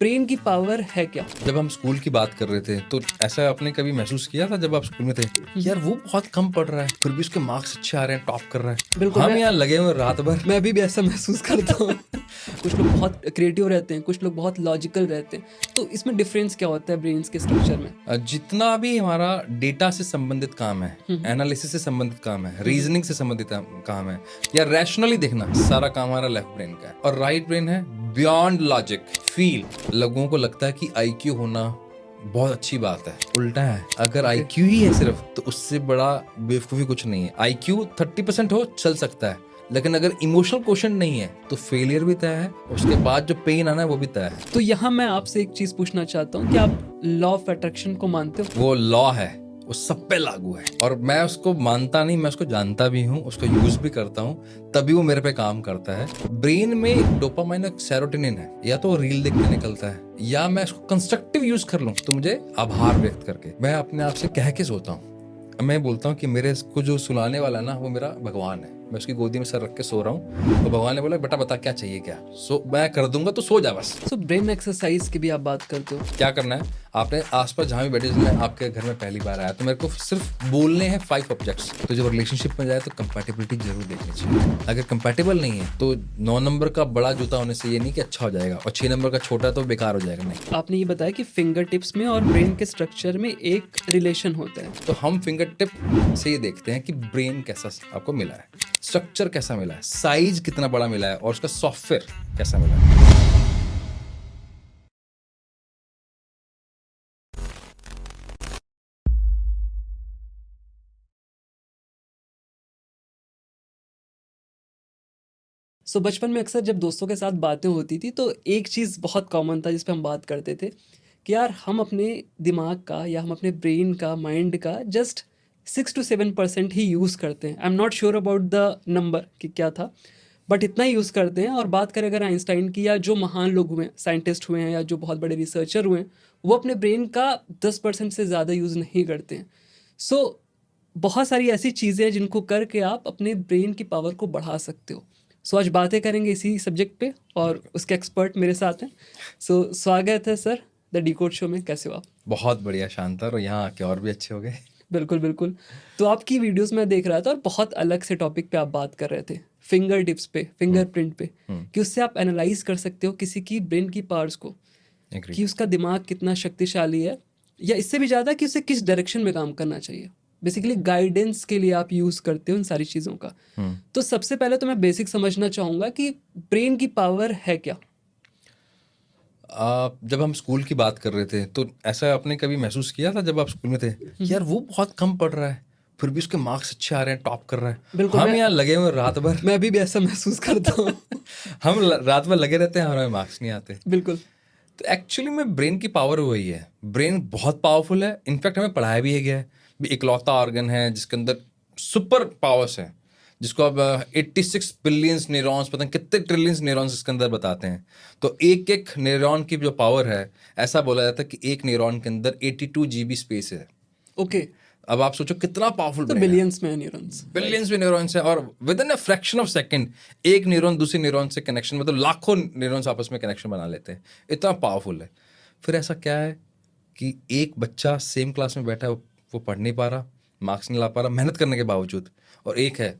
Brain की power है क्या? जब हम स्कूल की बात कर रहे थे तो ऐसा आपने कभी महसूस किया था जब आप स्कूल में थे कि यार वो बहुत कम पढ़ रहा है फिर भी उसके मार्क्स अच्छे आ रहे हैं, टॉप कर रहा है। बिल्कुल, हम यहाँ लगे हुए रात भर। मैं अभी भी ऐसा महसूस करता हूँ। कुछ लोग बहुत क्रिएटिव रहते हैं, कुछ लोग बहुत लॉजिकल रहते हैं। तो इसमें डिफरेंस क्या होता है ब्रेन्स के स्ट्रक्चर में? जितना भी हमारा डेटा से संबंधित काम है, एनालिसिस से संबंधित काम है, रीजनिंग से संबंधित काम है, या रैशनली देखना, सारा काम हमारा लेफ्ट ब्रेन का है। और राइट ब्रेन है बियॉन्ड लॉजिक, फील। लोगों को लगता है कि आईक्यू होना बहुत अच्छी बात है, उल्टा है। अगर आईक्यू ही है सिर्फ तो उससे बड़ा बेवकूफी कुछ नहीं है। आईक्यू 30% हो चल सकता है, लेकिन अगर इमोशनल क्वेश्चन नहीं है तो फेलियर भी तय है, उसके बाद जो पेन आना है वो भी तय है। तो यहाँ मैं आपसे एक चीज पूछना चाहता हूँ कि आप लॉ ऑफ अट्रैक्शन को मानते हो? वो लॉ है, वो सब पे लागू है, और मैं उसको मानता नहीं, मैं उसको जानता भी हूँ, उसको यूज भी करता हूँ, तभी वो मेरे पे काम करता है। ब्रेन में डोपामाइन और सेरोटोनिन है, या तो रील देख के निकलता है, या मैं इसको कंस्ट्रक्टिव यूज कर लूँ तो मुझे आभार व्यक्त करके मैं अपने आप से कह के सोता हूँ। मैं बोलता हूँ कि मेरे को जो सुलाने वाला है ना वो मेरा भगवान है। मैं उसकी गोदी में सर रख के सो रहा हूँ तो भगवान ने बोला बेटा बता क्या चाहिए, क्या सो मैं कर दूंगा, तो सो जा बस। सो ब्रेन एक्सरसाइज की भी आप बात करते हो? क्या करना है, आपने आसपास जहाँ भी बैठे, मैं आपके घर में पहली बार आया तो मेरे को सिर्फ बोलने हैं 5 ऑब्जेक्ट्स। तो जब रिलेशनशिप में जाए तो कंपैटिबिलिटी जरूर देखनी चाहिए। अगर कंपैटिबल नहीं है तो 9 नंबर का बड़ा जूता होने से ये नहीं कि अच्छा हो जाएगा, और 6 नंबर का छोटा तो बेकार हो जाएगा। नहीं, आपने ये बताया कि फिंगर टिप्स में और ब्रेन के स्ट्रक्चर में एक रिलेशन होता है। तो हम फिंगर टिप से ये देखते हैं कि ब्रेन कैसा आपको मिला है, स्ट्रक्चर कैसा मिला है, साइज कितना बड़ा मिला है, और उसका सॉफ्टवेयर कैसा मिला है। बचपन में अक्सर जब दोस्तों के साथ बातें होती थी तो एक चीज़ बहुत कॉमन था जिस पे हम बात करते थे कि यार हम अपने दिमाग का या हम अपने ब्रेन का, माइंड का जस्ट 6 to 7% ही यूज़ करते हैं। I am not sure about the number कि क्या था, बट इतना ही यूज़ करते हैं। और बात करें अगर आइंस्टाइन की, या जो महान लोग हुए हैं, साइंटिस्ट हुए हैं, या जो बहुत बड़े रिसर्चर हुए हैं, वो अपने ब्रेन का 10% से ज़्यादा यूज़ नहीं करते हैं। सो बहुत सारी ऐसी चीज़ें हैं जिनको करके आप अपने ब्रेन की पावर को बढ़ा सकते हो। सो आज बातें करेंगे इसी सब्जेक्ट पे, और उसके एक्सपर्ट मेरे साथ हैं। स्वागत है सर द डिकोड शो में। कैसे हो आप? बहुत बढ़िया शानदार, और यहाँ आके और भी अच्छे हो गए। बिल्कुल बिल्कुल। तो आपकी वीडियोस में देख रहा था और बहुत अलग से टॉपिक पे आप बात कर रहे थे, फिंगर टिप्स पे, फिंगरप्रिंट पे, कि उससे आप एनालाइज कर सकते हो किसी की ब्रेन की पावर्स को, कि उसका दिमाग कितना शक्तिशाली है, या इससे भी ज़्यादा कि उसे किस डायरेक्शन में काम करना चाहिए। बेसिकली गाइडेंस के लिए आप यूज़ करते हो इन सारी चीज़ों का। तो सबसे पहले तो मैं बेसिक समझना चाहूँगा कि ब्रेन की पावर है क्या? जब हम स्कूल की बात कर रहे थे तो ऐसा आपने कभी महसूस किया था जब आप स्कूल में थे कि यार वो बहुत कम पढ़ रहा है फिर भी उसके मार्क्स अच्छे आ रहे हैं, टॉप कर रहा है। बिल्कुल, हम यहाँ लगे हुए रात भर। मैं अभी भी ऐसा महसूस करता हूँ। हम रात भर लगे रहते हैं और हमें मार्क्स नहीं आते। बिल्कुल। तो एक्चुअली में ब्रेन की पावर वही है, ब्रेन बहुत पावरफुल है। इनफैक्ट हमें पढ़ाया भी है गया है, इकलौता ऑर्गन है जिसके अंदर सुपर पावर्स है, जिसको अब 86 बिलियंस न्यूरॉन्स, पता नहीं कितने ट्रिलियंस न्यूरॉन्स इसके अंदर बताते हैं। तो एक एक न्यूरॉन की जो पावर है, ऐसा बोला जाता है कि एक न्यूरॉन के अंदर 82 GB स्पेस है। ओके। अब आप सोचो कितना पावरफुल तो ब्रेन है। बिलियंस में न्यूरॉन्स, बिलियंस में न्यूरॉन्स है, और with in a fraction of second एक न्यूरॉन दूसरे न्यूरॉन से कनेक्शन, मतलब लाखों न्यूरॉन्स आपस में कनेक्शन बना लेते हैं। इतना पावरफुल है। फिर ऐसा क्या है कि एक बच्चा सेम क्लास में बैठा है, वो पढ़ नहीं पा रहा, मार्क्स नहीं ला पा रहा मेहनत करने के बावजूद, और एक है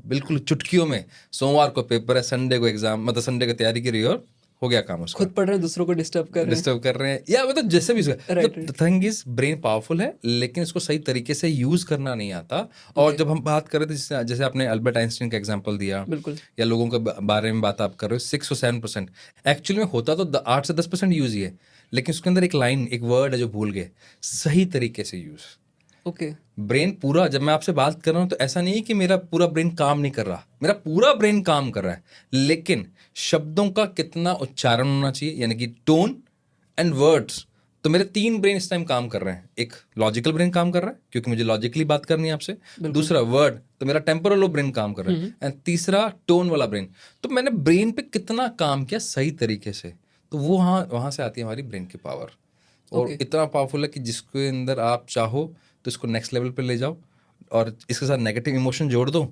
बिल्कुल चुटकियों में, सोमवार को पेपर है, संडे को एग्जाम, मतलब संडे की तैयारी की रही और हो गया काम उसका, खुद पढ़ रहे हैं, दूसरों को डिस्टर्ब कर रहे हैं। डिस्टर्ब कर रहे हैं, या मतलब जैसे भी right. Thing is brain powerful है लेकिन इसको सही तरीके से यूज करना नहीं आता। और जब हम बात कर रहे थे जैसे आपने अल्बर्ट आइंस्टाइन का एग्जांपल दिया, बिल्कुल। या लोगों के बारे में बात आप कर रहे हो, 6 और 7%, एक्चुअली में होता तो 8 से 10% यूज ही है, लेकिन उसके अंदर एक लाइन, एक वर्ड है जो भूल गए, सही तरीके से यूज। ओके। ब्रेन पूरा, जब मैं आपसे बात कर रहा हूँ तो ऐसा नहीं है कि मेरा पूरा ब्रेन काम नहीं कर रहा, मेरा पूरा ब्रेन काम कर रहा है, लेकिन शब्दों का कितना उच्चारण होना चाहिए, यानी कि टोन एंड वर्ड्स। तो मेरे 3 ब्रेन इस टाइम काम कर रहे हैं। एक लॉजिकल ब्रेन काम कर रहा है क्योंकि मुझे लॉजिकली बात करनी है आपसे, दूसरा वर्ड, तो मेरा टेम्पोरल ब्रेन काम कर रहा है, एंड तीसरा टोन वाला ब्रेन। तो मैंने ब्रेन पे कितना काम किया सही तरीके से, तो वो वहाँ से आती है हमारी ब्रेन की पावर। और इतना पावरफुल है कि जिसके अंदर आप चाहो तो इसको नेक्स्ट लेवल पे ले जाओ, और इसके साथ नेगेटिव इमोशन जोड़ दो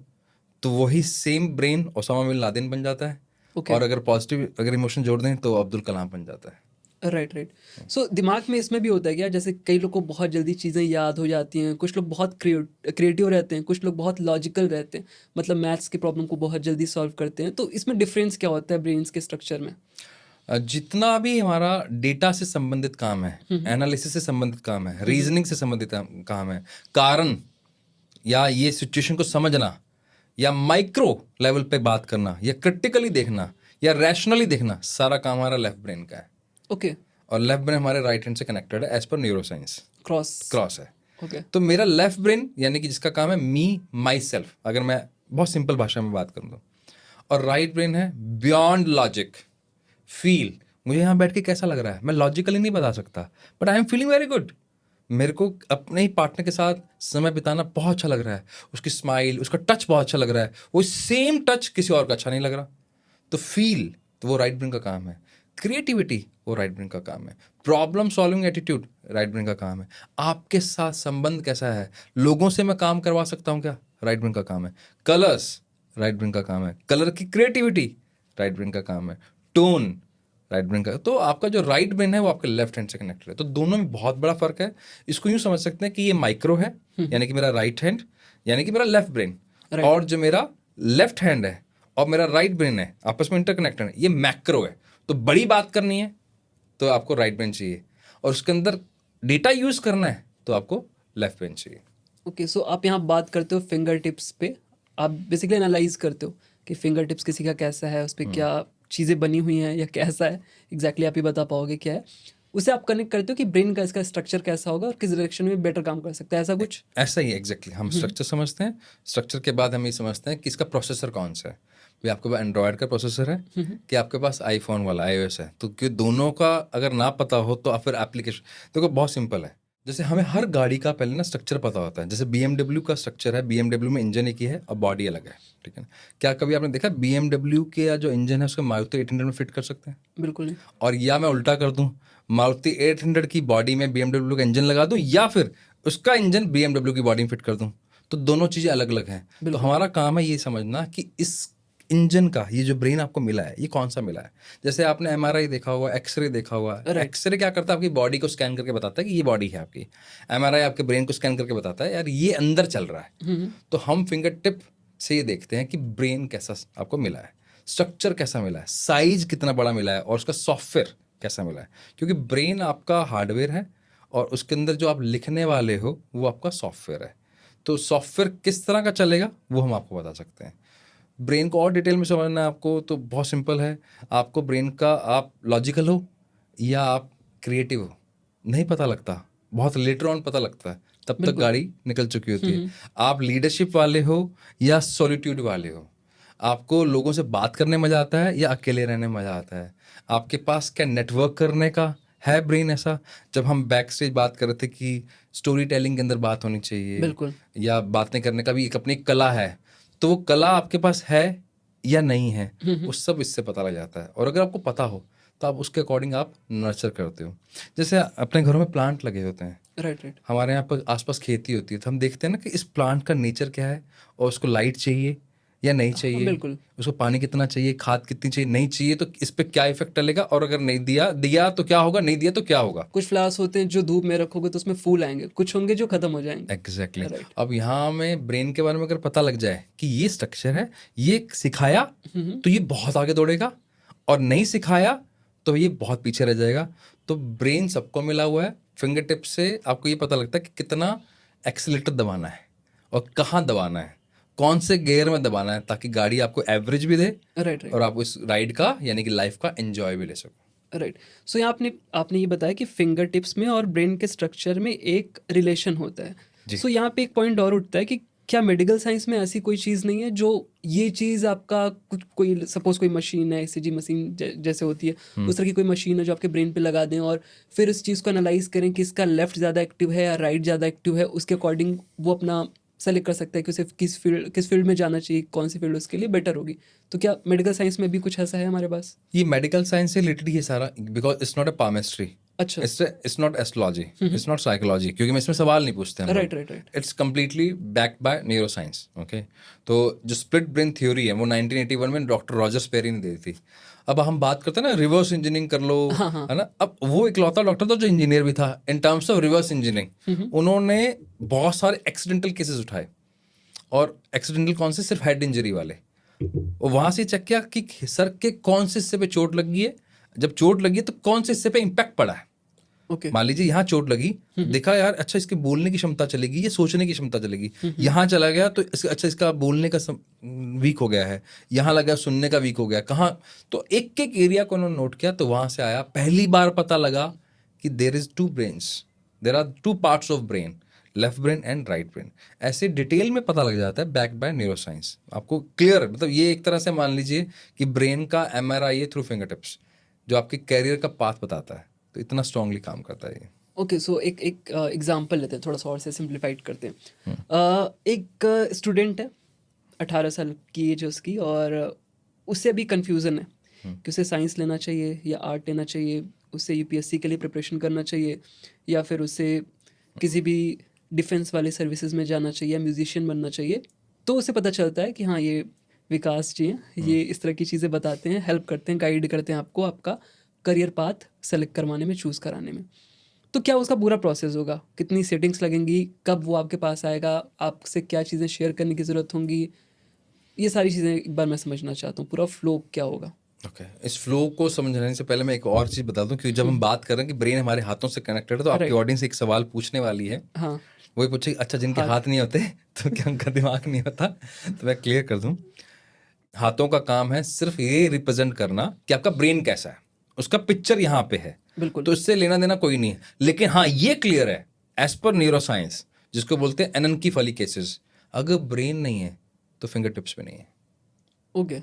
तो वही same brain Osama bin Laden बन जाता है। और अगर पॉजिटिव अगर इमोशन जोड़ दें तो अब्दुल कलाम बन जाता है। Right, right. सो दिमाग में इसमें भी होता है क्या, जैसे कई लोग को बहुत जल्दी चीज़ें याद हो जाती हैं, कुछ लोग बहुत क्रिएटिव रहते हैं, कुछ लोग बहुत लॉजिकल रहते हैं, मतलब मैथ्स की प्रॉब्लम को बहुत जल्दी सॉल्व करते हैं, तो इसमें डिफरेंस क्या होता है ब्रेन्स के स्ट्रक्चर में? जितना भी हमारा डेटा से संबंधित काम है, एनालिसिस से संबंधित काम है, रीजनिंग से संबंधित काम है, कारण या ये सिचुएशन को समझना या माइक्रो लेवल पे बात करना या क्रिटिकली देखना या रैशनली देखना, सारा काम हमारा लेफ्ट ब्रेन का है। ओके। और लेफ्ट ब्रेन हमारे राइट हैंड से कनेक्टेड है एज पर न्यूरोसाइंस, क्रॉस। क्रॉस है। ओके। तो मेरा लेफ्ट ब्रेन यानी कि जिसका काम है मी माई सेल्फ, अगर मैं बहुत सिंपल भाषा में बात करूँ तो, और राइट ब्रेन है बियॉन्ड लॉजिक, फील। मुझे यहाँ बैठ के कैसा लग रहा है मैं लॉजिकली नहीं बता सकता, but I am feeling very good. मेरे को अपने ही पार्टनर के साथ समय बिताना बहुत अच्छा लग रहा है, उसकी स्माइल, उसका टच बहुत अच्छा लग रहा है, वो सेम टच किसी और का अच्छा नहीं लग रहा। तो फील, तो वो राइट ब्रेन का काम है। क्रिएटिविटी, वो राइट ब्रेन का काम है। Problem solving attitude, right brain का काम है। आपके साथ संबंध कैसा है, लोगों से मैं काम करवा सकता हूँ क्या, राइट ब्रेन का काम है। कलर्स, राइट ब्रेन का काम है। कलर की क्रिएटिविटी, राइट ब्रेन का काम है। टोन, राइट ब्रेन का। तो आपका जो राइट ब्रेन है वो आपके लेफ्ट हैंड से कनेक्टेड है। तो दोनों में बहुत बड़ा फर्क है। इसको यूं समझ सकते हैं कि ये माइक्रो है, यानी कि मेरा राइट हैंड, यानी कि मेरा लेफ्ट ब्रेन, और जो मेरा लेफ्ट हैंड है और मेरा राइट ब्रेन है आपस में इंटरकनेक्टेड है, ये मैक्रो है। तो बड़ी बात करनी है तो आपको राइट ब्रेन चाहिए, और उसके अंदर डेटा यूज करना है तो आपको लेफ्ट ब्रेन चाहिए। ओके। सो आप यहाँ बात करते हो फिंगर टिप्स पे, आप बेसिकली एनालाइज करते हो कि फिंगर टिप्स किसी का कैसा है, उस पर क्या चीज़ें बनी हुई हैं या कैसा है, एग्जैक्टली आप ही बता पाओगे क्या है। उसे आप कनेक्ट करते हो कि ब्रेन का इसका स्ट्रक्चर कैसा होगा और किस डायरेक्शन में बेटर काम कर सकता है, ऐसा कुछ? ऐसा ही एग्जैक्टली हम स्ट्रक्चर समझते हैं। स्ट्रक्चर के बाद हम ये समझते हैं कि इसका प्रोसेसर कौन सा है। भी आपके पास एंड्रॉयड का प्रोसेसर है कि आपके पास आईफोन वाला iOS है। तो क्यों दोनों का अगर ना पता हो तो आप फिर एप्लीकेशन, देखो बहुत सिंपल है। जैसे हमें हर गाड़ी का पहले ना स्ट्रक्चर पता होता है। जैसे BMW का स्ट्रक्चर है, BMW में इंजन एक ही है और बॉडी अलग है, ठीक है ना। क्या कभी आपने देखा BMW के जो इंजन है उसको मारुति 800 में फिट कर सकते हैं? बिल्कुल नहीं। और या मैं उल्टा कर दूं, मारुति 800 की बॉडी में BMW का इंजन लगा दूं, या फिर उसका इंजन BMW की बॉडी में फिट कर दूं, तो दोनों चीज़ें अलग अलग हैं। तो हमारा काम है ये समझना कि इस इंजन का ये जो ब्रेन आपको मिला है ये कौन सा मिला है। जैसे आपने MRI देखा हुआ, एक्सरे देखा हुआ है। एक्सरे क्या करता है, आपकी बॉडी को स्कैन करके बताता है कि ये बॉडी है आपकी। MRI आपके ब्रेन को स्कैन करके बताता है यार ये अंदर चल रहा है। तो हम फिंगर टिप से ये देखते हैं कि ब्रेन कैसा आपको मिला है, स्ट्रक्चर कैसा मिला है, साइज कितना बड़ा मिला है, और उसका सॉफ्टवेयर कैसा मिला है। क्योंकि ब्रेन आपका हार्डवेयर है और उसके अंदर जो आप लिखने वाले हो वो आपका सॉफ्टवेयर है। तो सॉफ्टवेयर किस तरह का चलेगा वो हम आपको बता सकते हैं। ब्रेन को और डिटेल में समझना है आपको तो बहुत सिंपल है। आपको ब्रेन का, आप लॉजिकल हो या आप क्रिएटिव हो नहीं पता लगता, बहुत लेटर ऑन पता लगता है, तब तक गाड़ी निकल चुकी होती है। आप लीडरशिप वाले हो या सॉलिट्यूड वाले हो, आपको लोगों से बात करने में मज़ा आता है या अकेले रहने में मज़ा आता है, आपके पास क्या नेटवर्क करने का है ब्रेन ऐसा। जब हम बैक स्टेज बात कर रहे थे कि स्टोरी टेलिंग के अंदर बात होनी चाहिए, बिल्कुल। या बातें करने का भी एक अपनी कला है, तो वो कला आपके पास है या नहीं है वो सब इससे पता लग जाता है। और अगर आपको पता हो तो आप उसके अकॉर्डिंग आप नर्चर करते हो। जैसे अपने घरों में प्लांट लगे होते हैं, राइट, राइट। हमारे यहाँ पर आसपास खेती होती है, तो हम देखते हैं ना कि इस प्लांट का नेचर क्या है, और उसको लाइट चाहिए या नहीं चाहिए, बिल्कुल। उसको पानी कितना चाहिए, खाद कितनी चाहिए, नहीं चाहिए तो इस पे क्या इफेक्ट डलेगा, और अगर नहीं दिया दिया तो क्या होगा, नहीं दिया तो क्या होगा। कुछ फ्लावर्स होते हैं जो धूप में रखोगे तो उसमें फूल आएंगे, कुछ होंगे जो खत्म हो जाएंगे। Exactly Right. अब यहाँ में ब्रेन के बारे में अगर पता लग जाए कि ये स्ट्रक्चर है, ये सिखाया तो ये बहुत आगे दौड़ेगा, और नहीं सिखाया तो ये बहुत पीछे रह जाएगा। तो ब्रेन सबको मिला हुआ है। फिंगर टिप से आपको ये पता लगता है कि कितना एक्सीलेटर दबाना है और कहाँ दबाना है, कौन से गियर में दबाना है, ताकि गाड़ी आपको एवरेज भी दे राइट, राइट। और आप इस राइड का यानी कि लाइफ का एंजॉय भी ले सको। राइट। सो यहाँ आपने आपने ये बताया कि फिंगर टिप्स में और ब्रेन के स्ट्रक्चर में एक रिलेशन होता है। सो यहाँ पे एक पॉइंट और उठता है कि क्या मेडिकल साइंस में ऐसी कोई चीज़ नहीं है जो ये चीज़ आपका कुछ, कोई सपोज कोई मशीन है, ECG मशीन जैसे होती है, उस तरह की कोई मशीन है जो आपके ब्रेन पे लगा दें और फिर उस चीज़ को एनालाइज करें कि इसका लेफ्ट ज़्यादा एक्टिव है या राइट ज़्यादा एक्टिव है, उसके अकॉर्डिंग वो अपना सेलेक्ट कर सकता है कि उसे किस फील्ड में जाना चाहिए, कौन सी फील्ड उसके लिए बेटर होगी। तो क्या मेडिकल साइंस में भी कुछ ऐसा है हमारे पास? ये मेडिकल साइंस से रिलेटेड ये सारा, because it's not a palmistry, अच्छा। It's not astrology, it's not psychology, क्योंकि मैं इसमें सवाल नहीं पूछते हैं। Right, right, right. It's completely backed by neuroscience. Okay, तो जो स्प्लिट ब्रेन थ्योरी है वो 1981 में डॉक्टर रॉजर स्पेरी ने दी थी। अब हम बात करते हैं ना रिवर्स इंजीनियरिंग कर लो, हाँ, हाँ। है ना। अब वो इकलौता डॉक्टर था जो इंजीनियर भी था in terms of reverse engineering. उन्होंने बहुत सारे एक्सीडेंटल केसेस उठाए, और एक्सीडेंटल कौन से, सिर्फ हेड इंजरी वाले। और वहां से चेक किया कि सर के कौन से हिस्से पे चोट लगी है, जब चोट लगी है तो कौन से हिस्से पे इम्पैक्ट पड़ा है। ओके। मान लीजिए यहाँ चोट लगी, देखा यार अच्छा इसके बोलने की क्षमता चलेगी, ये सोचने की क्षमता चलेगी। यहाँ चला गया तो अच्छा इसका बोलने का वीक हो गया है, यहाँ लगा सुनने का वीक हो गया, कहाँ। तो एक एक एरिया को उन्होंने नोट किया, तो वहां से आया पहली बार पता लगा कि there is two brains, there are two parts of brain, left brain and right brain. ऐसे डिटेल में पता लग जाता है, बैक बाय न्यूरोसाइंस। आपको क्लियर, मतलब ये एक तरह से मान लीजिए कि ब्रेन का MRI है थ्रू फिंगर टिप्स, जो आपके कैरियर का पाथ बताता है। तो इतना स्ट्रांगली काम करता है ये। ओके, सो एक एक एग्जांपल लेते हैं, थोड़ा सा और से सिंप्लीफाइड करते हैं। एक स्टूडेंट है, 18 साल की एज है उसकी, और उससे अभी कंफ्यूजन है कि उसे साइंस लेना चाहिए या आर्ट लेना चाहिए, उसे यूपीएससी के लिए प्रिपरेशन करना चाहिए, या फिर उसे किसी भी डिफेंस वाले सर्विसेज में जाना चाहिए या म्यूजिशियन बनना चाहिए। तो उसे पता चलता है कि हाँ, ये विकास जी हैं, ये इस तरह की चीज़ें बताते हैं, हेल्प करते हैं, गाइड करते हैं आपको आपका करियर पाथ सेलेक्ट करवाने में, चूज़ कराने में। तो क्या उसका पूरा प्रोसेस होगा, कितनी सेटिंग्स लगेंगी, कब वो आपके पास आएगा, आपसे क्या चीज़ें शेयर करने की ज़रूरत होंगी, ये सारी चीज़ें एक बार मैं समझना चाहता हूँ, पूरा फ्लो क्या होगा। ओके, इस फ्लो को समझने से पहले मैं एक और चीज़ बता दूं, क्योंकि जब हम बात कर रहे हैं कि ब्रेन हमारे हाथों से कनेक्टेड है, तो आपकी राइट। ऑडियंस एक सवाल पूछने वाली है। हाँ। वही पूछे अच्छा जिनके हाथ। हाथ नहीं होते तो क्या उनका दिमाग नहीं होता। तो मैं क्लियर कर दूं, हाथों का काम है सिर्फ ये रिप्रेजेंट करना कि आपका ब्रेन कैसा है, उसका पिक्चर यहाँ पे है। बिल्कुल। तो इससे लेना देना कोई नहीं है। लेकिन हाँ ये क्लियर है, एज पर न्यूरोसाइंस, जिसको बोलते हैं एननकीफली केसेस, अगर ब्रेन नहीं है तो फिंगर टिप्स पे नहीं है। ओके,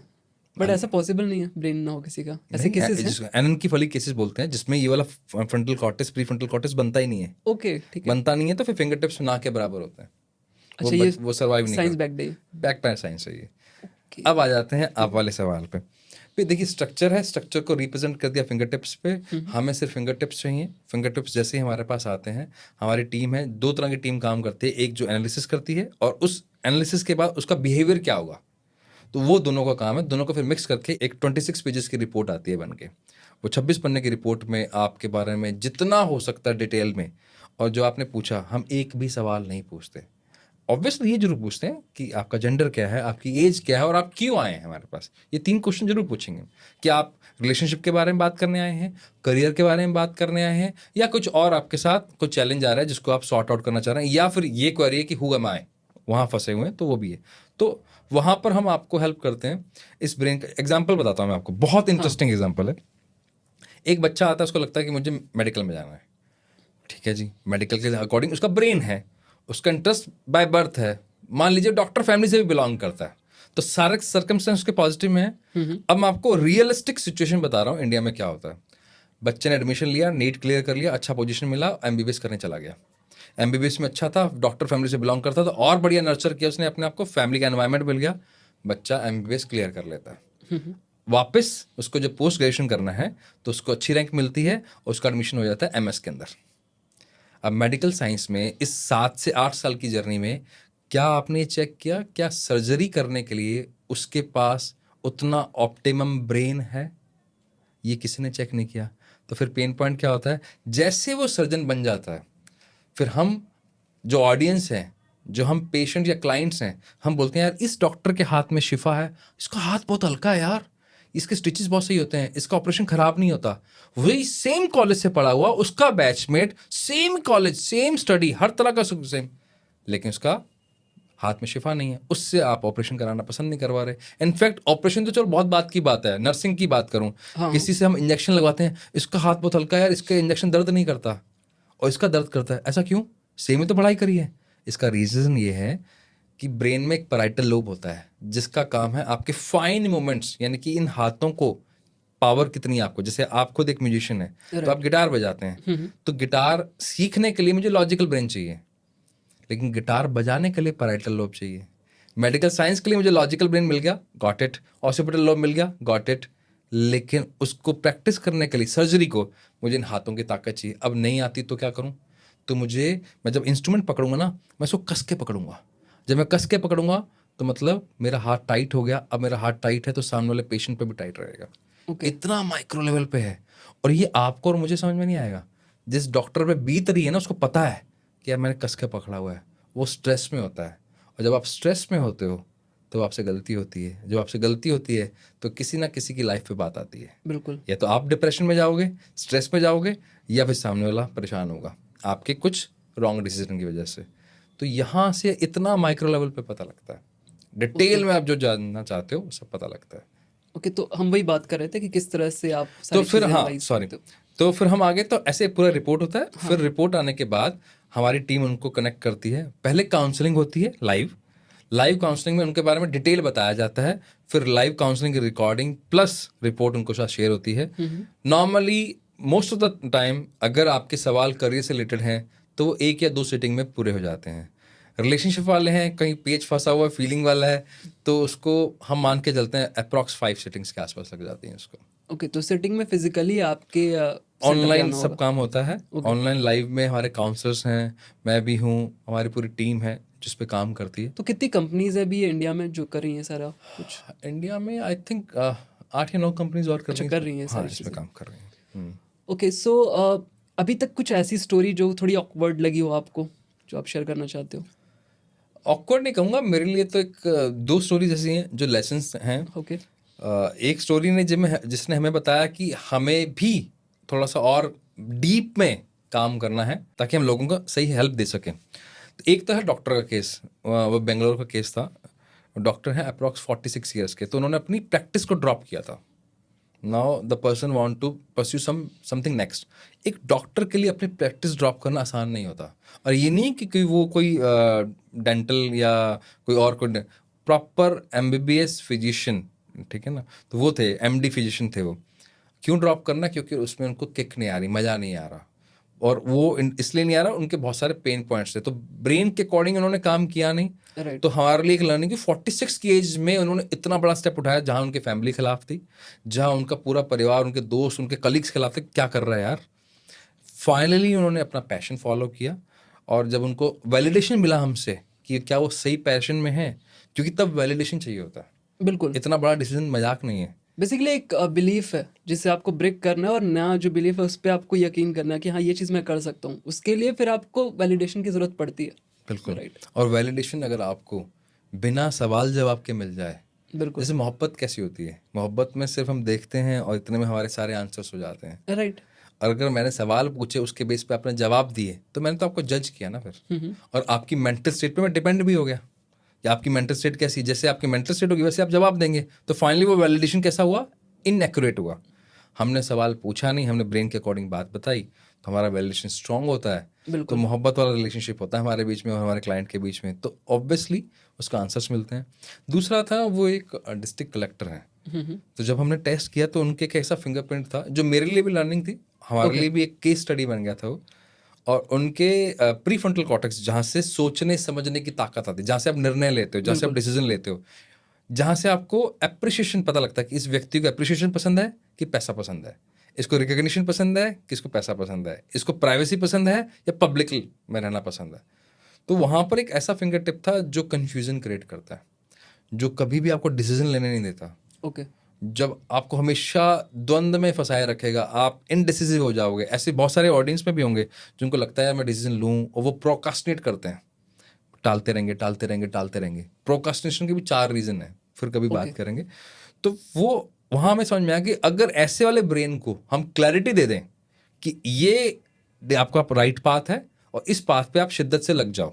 बट ऐसा पॉसिबल नहीं है ब्रेन ना हो किसी का, ऐसे नहीं, केसेस हैं। जिसको एननकीफली केसेस बोलते हैं, जिसमें ये वाला फ्रंटल कॉर्टेक्स प्रीफ्रंटल कॉर्टेक्स बनता ही नहीं है। ओके, ठीक है। बनता नहीं है तो फिर फिंगर टिप्स ना के बराबर होते हैं। अच्छा, ये वो सर्वाइव नहीं साइंस करते। Back day. बैक पैर साइंस है ये। ओके। अब आ जाते हैं आप वाले सवाल पे। फिर देखिए स्ट्रक्चर है, स्ट्रक्चर को रिप्रेजेंट कर दिया फिंगर टिप्स पे। हमें सिर्फ फिंगर टिप्स चाहिए। फिंगर टिप्स जैसे ही हमारे पास आते हैं, हमारी टीम है, दो तरह की टीम काम करती है, एक जो एनालिसिस करती है, और उस एनालिसिस के बाद उसका बिहेवियर क्या होगा, तो वो दोनों का काम है। दोनों को फिर मिक्स करके एक 26 पेजेस की रिपोर्ट आती है बन के। वो 26 पन्ने की रिपोर्ट में आपके बारे में जितना हो सकता है डिटेल में, और जो आपने पूछा, हम एक भी सवाल नहीं पूछते। ऑब्वियसली ये जरूर पूछते हैं कि आपका जेंडर क्या है, आपकी एज क्या है, और आप क्यों आए हैं हमारे पास। ये 3 क्वेश्चन जरूर पूछेंगे कि आप रिलेशनशिप के बारे में बात करने आए हैं, करियर के बारे में बात करने आए हैं, या कुछ और आपके साथ कुछ चैलेंज आ रहा है जिसको आप सॉर्ट आउट करना चाह रहे हैं, या फिर ये क्वेरी है कि हु एम आई, वहाँ फंसे हुए हैं, तो वो भी है। तो वहाँ पर हम आपको हेल्प करते हैं। इस ब्रेन का एग्जाम्पल बताता हूँ मैं आपको, बहुत इंटरेस्टिंग एग्जाम्पल है। एक बच्चा आता है, उसको लगता है कि मुझे मेडिकल में जाना है। ठीक है जी, मेडिकल के अकॉर्डिंग उसका ब्रेन है, उसका इंटरेस्ट बाय बर्थ है, मान लीजिए डॉक्टर फैमिली से भी बिलोंग करता है, तो सारे सर्कमस्टेंस उसके पॉजिटिव में है। अब मैं आपको रियलिस्टिक सिचुएशन बता रहा हूँ इंडिया में क्या होता है। बच्चे ने एडमिशन लिया, नीट क्लियर कर लिया, अच्छा पोजीशन मिला, MBBS करने चला गया। MBBS में अच्छा था, डॉक्टर फैमिली से बिलोंग करता था, और बढ़िया नर्चर किया उसने अपने आप को, फैमिली का एनवायरमेंट मिल गया, बच्चा MBBS क्लियर कर लेता है। वापस उसको जब पोस्ट ग्रेजुएशन करना है तो उसको अच्छी रैंक मिलती है, और उसका एडमिशन हो जाता है MS के अंदर। अब मेडिकल साइंस में इस 7 से 8 साल की जर्नी में क्या आपने चेक किया, क्या सर्जरी करने के लिए उसके पास उतना ऑप्टिमम ब्रेन है? ये किसी ने चेक नहीं किया। तो फिर पेन पॉइंट क्या होता है, जैसे वो सर्जन बन जाता है, फिर हम जो ऑडियंस हैं, जो हम पेशेंट या क्लाइंट्स हैं, हम बोलते हैं यार इस डॉक्टर के हाथ में शिफा है, इसका हाथ बहुत हल्का है यार, इसके स्टिचेस बहुत सही होते हैं, इसका ऑपरेशन खराब नहीं होता। वही सेम कॉलेज से पढ़ा हुआ उसका batchmate, same college, same study, हर तरह का सेम, लेकिन उसका हाथ में शिफा नहीं है, उससे आप ऑपरेशन कराना पसंद नहीं करवा रहे। इनफैक्ट ऑपरेशन तो चलो बहुत बात की बात है, नर्सिंग की बात करूं, हाँ। किसी से हम इंजेक्शन लगवाते हैं, इसका हाथ बहुत हल्का है यार, इसका इंजेक्शन दर्द नहीं करता, और इसका दर्द करता है, ऐसा क्यों? सेम ही तो पढ़ाई करी है। इसका रीजन ये है कि ब्रेन में एक पैराइटल लोब होता है, जिसका काम है आपके फाइन मोमेंट्स, यानी कि इन हाथों को पावर कितनी है आपको। जैसे आप खुद एक म्यूजिशियन है, तो आप गिटार बजाते हैं, तो गिटार सीखने के लिए मुझे लॉजिकल ब्रेन चाहिए, लेकिन गिटार बजाने के लिए पैराइटल लोब चाहिए। मेडिकल साइंस के लिए मुझे लॉजिकल ब्रेन मिल गया, गॉट इट, ऑसिपिटल लोब मिल गया, गॉट इट, लेकिन उसको प्रैक्टिस करने के लिए, सर्जरी को, मुझे इन हाथों की ताकत चाहिए। अब नहीं आती तो क्या करूं? तो मैं जब इंस्ट्रूमेंट पकड़ूंगा ना, मैं उसको कस के पकड़ूंगा। जब मैं कस के पकड़ूंगा तो मतलब मेरा हाथ टाइट हो गया। अब मेरा हाथ टाइट है तो सामने वाले पेशेंट पे भी टाइट रहेगा। ओके। इतना माइक्रो लेवल पे है, और ये आपको और मुझे समझ में नहीं आएगा। जिस डॉक्टर पे बीत रही है ना, उसको पता है कि यार मैंने कस के पकड़ा हुआ है, वो स्ट्रेस में होता है, और जब आप स्ट्रेस में होते हो तो आपसे गलती होती है, जब आपसे गलती होती है तो किसी ना किसी की लाइफ पे बात आती है। बिल्कुल। या तो आप डिप्रेशन में जाओगे, स्ट्रेस में जाओगे, या फिर सामने वाला परेशान होगा आपके कुछ रॉन्ग डिसीजन की वजह से। तो यहाँ से इतना माइक्रो लेवल पे पता लगता है, डिटेल में आप जो जानना चाहते हो वो सब पता लगता है। ओके, तो हम वही बात कर रहे थे कि किस तरह से आप तो सारी फिर चीज़ें हाँ, एनालाइज सॉरी, करते हो। तो फिर हम आगे, तो ऐसे पूरा रिपोर्ट होता है। फिर रिपोर्ट आने के बाद हमारी टीम उनको कनेक्ट करती है। पहले काउंसलिंग होती है, लाइव काउंसलिंग में उनके बारे में डिटेल बताया जाता है। फिर लाइव काउंसलिंग की रिकॉर्डिंग प्लस रिपोर्ट उनको साथ शेयर होती है। Normally most of the time अगर आपके सवाल करियर से रिलेटेड हैं तो वो 1 या 2 सीटिंग में पूरे हो जाते हैं। रिलेशनशिप वाले हैं, कहीं पेज फंसा हुआ फीलिंग वाला है, तो उसको हम मान के चलते हैं अप्रॉक्स 5 सीटिंग्स के आसपास लग जाती हैं उसको। ओके, तो सेटिंग में फिजिकली आपके सेंटर पे ऑनलाइन आना सब होगा। काम होता है। ओके। ऑनलाइन लाइव में हमारे काउंसलर्स हैं, मैं भी हूँ, हमारी पूरी टीम है जिस पे काम करती है। तो कितनी कंपनीज है अभी इंडिया में जो कर रही हैं सारा कुछ? इंडिया में आई थिंक 8 या 9 कंपनीज और कर अच्छा, रही कर हैं रही हैं हाँ, सारी इसमें चीज़ें। काम कर रही हैं। ओके, सो अभी तक कुछ ऐसी स्टोरी जो थोड़ी ऑकवर्ड लगी हो आपको, जो आप शेयर करना चाहते हो? ऑकवर्ड नहीं कहूँगा, मेरे लिए तो एक 2 स्टोरीज ऐसी हैं जो लेसन्स हैं। ओके। एक स्टोरी ने जिसने हमें बताया कि हमें भी थोड़ा सा और डीप में काम करना है ताकि हम लोगों को सही हेल्प दे सकें। तो एक तो है डॉक्टर का केस, वो बेंगलोर का केस था। डॉक्टर हैं अप्रॉक्स 46 ईयर्स के, तो उन्होंने अपनी प्रैक्टिस को ड्रॉप किया था। Now the person want to pursue something next. एक डॉक्टर के लिए अपनी प्रैक्टिस ड्रॉप करना आसान नहीं होता। और ये नहीं कि वो कोई डेंटल या कोई और कोई प्रॉपर MBBS फिजिशियन, ठीक है ना, तो वो थे MD फिजिशियन थे वो। क्यों ड्रॉप करना? क्योंकि उसमें उनको किक नहीं आ रही, मज़ा नहीं आ रहा। और वो इसलिए नहीं आ रहा, उनके बहुत सारे पेन पॉइंट्स थे, तो ब्रेन के अकॉर्डिंग उन्होंने काम किया नहीं। राइट। तो हमारे लिए एक लर्निंग की 46 की एज में उन्होंने इतना बड़ा स्टेप उठाया, जहाँ उनकी फैमिली खिलाफ थी, जहाँ उनका पूरा परिवार, उनके दोस्त, उनके कलीग्स खिलाफ थे, क्या कर रहा है यार। फाइनली उन्होंने अपना पैशन फॉलो किया, और जब उनको वैलिडेशन मिला हमसे कि क्या वो सही पैशन में है, क्योंकि तब वैलिडेशन चाहिए होता है, बिल्कुल। इतना बड़ा डिसीजन मजाक नहीं है। बेसिकली एक बिलीफ है जिसे आपको ब्रेक करना है, और नया जो बिलीफ है उस पर आपको यकीन करना है कि हाँ, ये चीज़ मैं कर सकता हूँ। उसके लिए फिर आपको वैलिडेशन की ज़रूरत पड़ती है। बिल्कुल। राइट। और वैलिडेशन अगर आपको बिना सवाल जवाब के मिल जाए, बिल्कुल। जैसे मोहब्बत कैसी होती है, मोहब्बत में सिर्फ हम देखते हैं और इतने में हमारे सारे आंसर्स हो जाते हैं। राइट। और अगर मैंने सवाल पूछे, उसके बेस पे आपने जवाब दिए, तो मैंने तो आपको जज किया ना फिर। और आपकी मेंटल स्टेट पे मैं डिपेंड भी हो गया कि आपकी मेंटल स्टेट कैसी, जैसे आपकी मेंटल स्टेट होगी वैसे आप जवाब देंगे। तो फाइनली वो वैलिडेशन कैसा हुआ? इनएक्यूरेट हुआ। हमने सवाल पूछा नहीं, हमने ब्रेन के अकॉर्डिंग बात बताई, तो हमारा वैलिडेशन स्ट्रांग होता है। तो बिल्कुल। मोहब्बत वाला रिलेशनशिप होता है हमारे बीच में और हमारे क्लाइंट के बीच में, तो ऑब्वियसली उसका आंसर्स मिलते हैं। दूसरा था, वो एक डिस्ट्रिक्ट कलेक्टर हैं। तो जब हमने टेस्ट किया तो उनके एक ऐसा फिंगरप्रिंट था जो मेरे लिए भी लर्निंग थी, हमारे Okay. लिए भी एक केस स्टडी बन गया था वो। और उनके प्री फ्रंटल कॉर्टेक्स, जहाँ से सोचने समझने की ताकत आती है, जहाँ से आप निर्णय लेते हो, जहाँ से आप बिल्कुल। डिसीजन लेते हो, जहाँ से आपको अप्रिशिएशन पता लगता है कि इस व्यक्ति को अप्रिशिएशन पसंद है कि पैसा पसंद है, इसको रिकग्निशन पसंद है कि इसको पैसा पसंद है, इसको प्राइवेसी पसंद है या पब्लिक में रहना पसंद है। तो वहाँ पर एक ऐसा फिंगर टिप था जो कन्फ्यूजन क्रिएट करता है, जो कभी भी आपको डिसीजन लेने नहीं देता, ओके। जब आपको हमेशा द्वंद्व में फंसाए रखेगा, आप इनडिसिसिव हो जाओगे। ऐसे बहुत सारे ऑडियंस में भी होंगे जिनको लगता है यार मैं डिसीजन लूँ, और वो प्रोकास्टिनेट करते हैं, टालते रहेंगे टालते रहेंगे टालते रहेंगे। प्रोकास्टिनेशन के भी 4 रीजन है, फिर कभी बात Okay. करेंगे। तो वो वहाँ हमें समझ में आया कि अगर ऐसे वाले ब्रेन को हम क्लैरिटी दे दें कि ये आपका राइट पाथ है और इस पाथ पे आप शिद्दत से लग जाओ,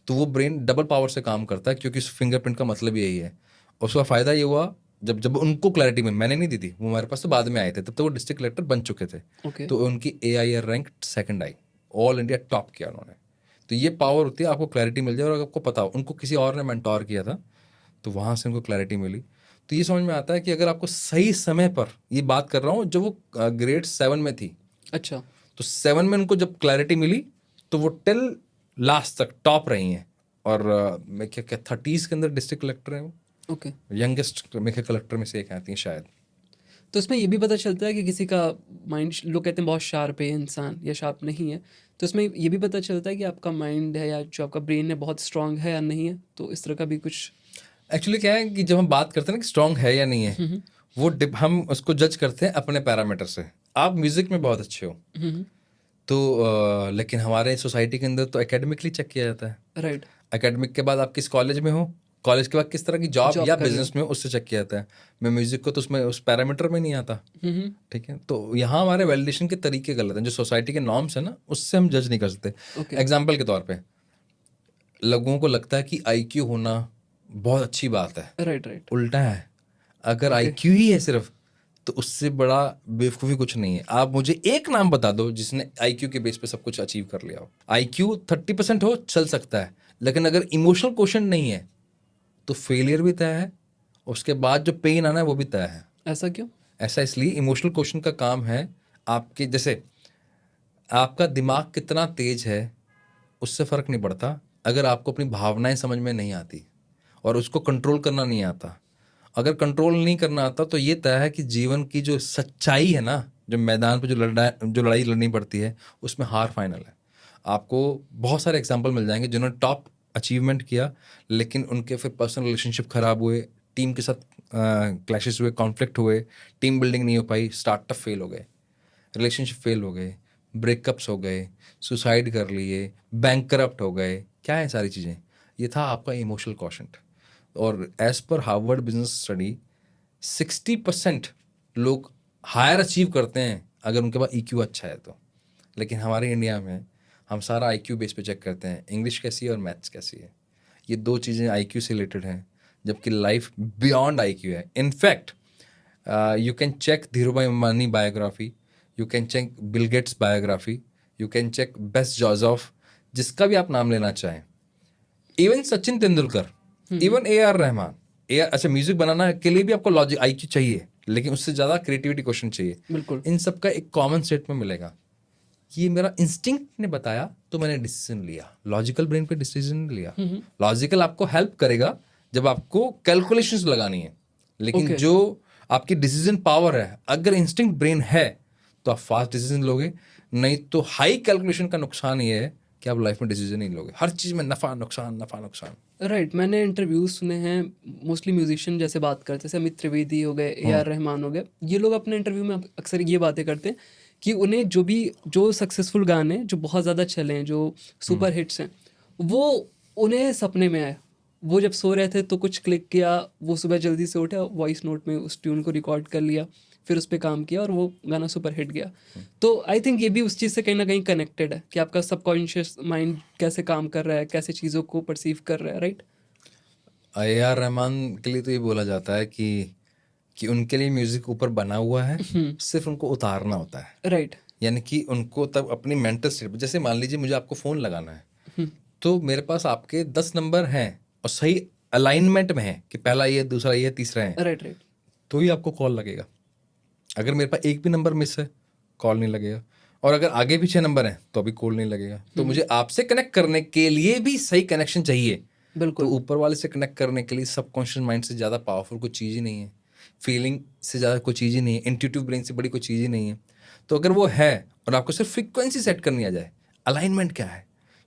तो वो ब्रेन डबल पावर से काम करता है, क्योंकि इस फिंगरप्रिंट का मतलब यही है। और उसका फ़ायदा ये हुआ, जब जब उनको क्लैरिटी में, मैंने नहीं दी थी, वो हमारे पास तो बाद में आए थे, तब तो वो डिस्ट्रिक्ट कलेक्टर बन चुके थे। Okay. तो उनकी AIR रैंक 2nd आई, ऑल इंडिया टॉप किया उन्होंने। तो ये पावर होती है, आपको क्लैरिटी मिल जाए। और अगर आपको पता हो उनको किसी और ने मेंटोर किया था, तो वहाँ से उनको क्लैरिटी मिली। तो ये समझ में आता है कि अगर आपको सही समय पर, ये बात कर रहा हूँ जब वो ग्रेड 7 में थी, अच्छा। तो 7 में उनको जब क्लैरिटी मिली तो वो टिल लास्ट तक टॉप रही हैं। और मैं क्या 30s के अंदर डिस्ट्रिक्ट कलेक्टर हैं वो, ओके। यंगेस्ट मेरे कलेक्टर में से एक आती हैं शायद। तो इसमें ये भी पता चलता है कि किसी का माइंड, लोग कहते हैं बहुत शार्प है इंसान या शार्प नहीं है, तो इसमें ये भी पता चलता है कि आपका माइंड है या जो आपका ब्रेन है बहुत स्ट्रांग है या नहीं है, तो इस तरह का भी कुछ? एक्चुअली क्या है कि जब हम बात करते हैं ना कि स्ट्रांग है या नहीं है, वो हम उसको जज करते हैं अपने पैरामीटर से। आप म्यूजिक में बहुत अच्छे हो तो लेकिन हमारे सोसाइटी के अंदर तो एकेडमिकली चेक किया जाता है। राइट। एकेडमिक के बाद आप किस कॉलेज में हो, कॉलेज के बाद किस तरह की जॉब जॉब या कर रहे हो। बिजनेस में हो, उससे चेक किया जाता है। मैं म्यूजिक को तो उसमें उस पैरामीटर में नहीं आता। हम्म। ठीक है, तो यहाँ हमारे वैलिडेशन के तरीके गलत हैं। जो सोसाइटी के नॉर्म्स है ना, उससे हम जज नहीं कर सकते। ओके। एग्जाम्पल के तौर पे लोगों को लगता है कि आईक्यू होना बहुत अच्छी बात है। Right right. उल्टा है, अगर ओके। आईक्यू ही है सिर्फ तो उससे बड़ा बेवकूफ़ी कुछ नहीं है। आप मुझे एक नाम बता दो जिसने आईक्यू के बेस पे सब कुछ अचीव कर लिया हो। आईक्यू 30% हो चल सकता है, लेकिन अगर इमोशनल क्वेश्चन नहीं है तो फेलियर भी तय है, उसके बाद जो पेन आना है वो भी तय है। ऐसा क्यों? ऐसा इसलिए, इमोशनल क्वेश्चन का काम है आपके, जैसे आपका दिमाग कितना तेज है उससे फ़र्क नहीं पड़ता अगर आपको अपनी भावनाएं समझ में नहीं आती और उसको कंट्रोल करना नहीं आता। अगर कंट्रोल नहीं करना आता तो ये तय है कि जीवन की जो सच्चाई है ना, जो मैदान पे जो लड़ाई लड़नी पड़ती है, उसमें हार फाइनल है। आपको बहुत सारे एग्जाम्पल मिल जाएंगे जिन्होंने टॉप अचीवमेंट किया लेकिन उनके फिर पर्सनल रिलेशनशिप खराब हुए, टीम के साथ क्लैशेस हुए, कॉन्फ्लिक्ट हुए, टीम बिल्डिंग नहीं हो पाई, स्टार्टअप फेल हो गए, रिलेशनशिप फेल हो गए, ब्रेकअप्स हो गए, सुसाइड कर लिए, बैंक करप्ट हो गए। क्या है सारी चीज़ें? ये था आपका इमोशनल क्वेश्चन। और एज पर हार्वर्ड बिजनेस स्टडी 60% लोग हायर अचीव करते हैं अगर उनके पास ईक्यू अच्छा है तो। लेकिन हमारे इंडिया में हम सारा आईक्यू बेस पे चेक करते हैं, इंग्लिश कैसी है और मैथ्स कैसी है। ये दो चीज़ें आईक्यू से रिलेटेड हैं, जबकि लाइफ बियॉन्ड आईक्यू है। In fact you can check Dhirubhai Ambani biography, you can check Bill Gates biography, you can check Best Joseph, जिसका भी आप नाम लेना चाहें, even Sachin Tendulkar, even A R Rahman. अच्छा, म्यूजिक बनाना के लिए भी आपको लॉजिक आईक्यू चाहिए, लेकिन उससे ज़्यादा क्रिएटिविटी क्वेश्चन चाहिए। बिल्कुल। इन सब का एक कॉमन सेट में मिलेगा, ये मेरा इंस्टिंक्ट ने बताया तो मैंने डिसीजन लिया। लॉजिकल ब्रेन पे डिसीजन नहीं लिया। लॉजिकल आपको हेल्प करेगा जब आपको कैलकुलेशंस लगानी है, लेकिन Okay. जो आपकी डिसीजन पावर है, अगर इंस्टिंक्ट ब्रेन है तो आप फास्ट डिसीजन लोगे, नहीं तो हाई कैलकुलेशन का नुकसान ये है कि आप लाइफ में डिसीजन नहीं लोगे। हर चीज़ में नफ़ा नुकसान, नफ़ा नुकसान। राइट। मैंने इंटरव्यूज सुने हैं, मोस्टली म्यूजिशियन जैसे बात करते हैं, जैसे अमित त्रिवेदी हो गए, ए आर रहमान हो गए, ये लोग अपने इंटरव्यू में अक्सर ये बातें करते हैं कि उन्हें जो सक्सेसफुल गाने जो बहुत ज़्यादा चले हैं, जो सुपर हिट्स हैं, वो उन्हें सपने में आए। वो जब सो रहे थे तो कुछ क्लिक किया, वो सुबह जल्दी से उठे, वॉइस नोट में उस ट्यून को रिकॉर्ड कर लिया, फिर उस पर काम किया और वो गाना सुपर हिट गया। तो आई थिंक ये भी उस चीज़ से कहीं ना कहीं कनेक्टेड है कि आपका सबकॉन्शियस माइंड कैसे काम कर रहा है, कैसे चीज़ों को परसीव कर रहा है। राइट। ए आर रहमान के लिए तो ये बोला जाता है कि उनके लिए म्यूजिक ऊपर बना हुआ है, सिर्फ उनको उतारना होता है। राइट। यानी कि उनको तब अपनी मेंटल स्टेट, जैसे मान लीजिए मुझे आपको फ़ोन लगाना है, तो मेरे पास आपके 10 नंबर हैं और सही अलाइनमेंट में है कि पहला ये, दूसरा ये, तीसरा है, राइट राइट। तो ही आपको कॉल लगेगा। अगर मेरे पास एक भी नंबर मिस है, कॉल नहीं लगेगा। और अगर आगे पीछे नंबर है तो अभी कॉल नहीं लगेगा। तो मुझे आपसे कनेक्ट करने के लिए भी सही कनेक्शन चाहिए। तो बिल्कुल। ऊपर वाले से कनेक्ट करने के लिए सबकॉन्शियस माइंड से ज़्यादा पावरफुल कोई चीज़ ही नहीं है, फीलिंग से ज़्यादा कोई चीज़ ही नहीं है, इंट्यूटिव ब्रेन से बड़ी कोई चीज़ ही नहीं है। तो अगर वो है और आपको सिर्फ फ्रीक्वेंसी सेट करनी आ जाए, अलाइनमेंट क्या है,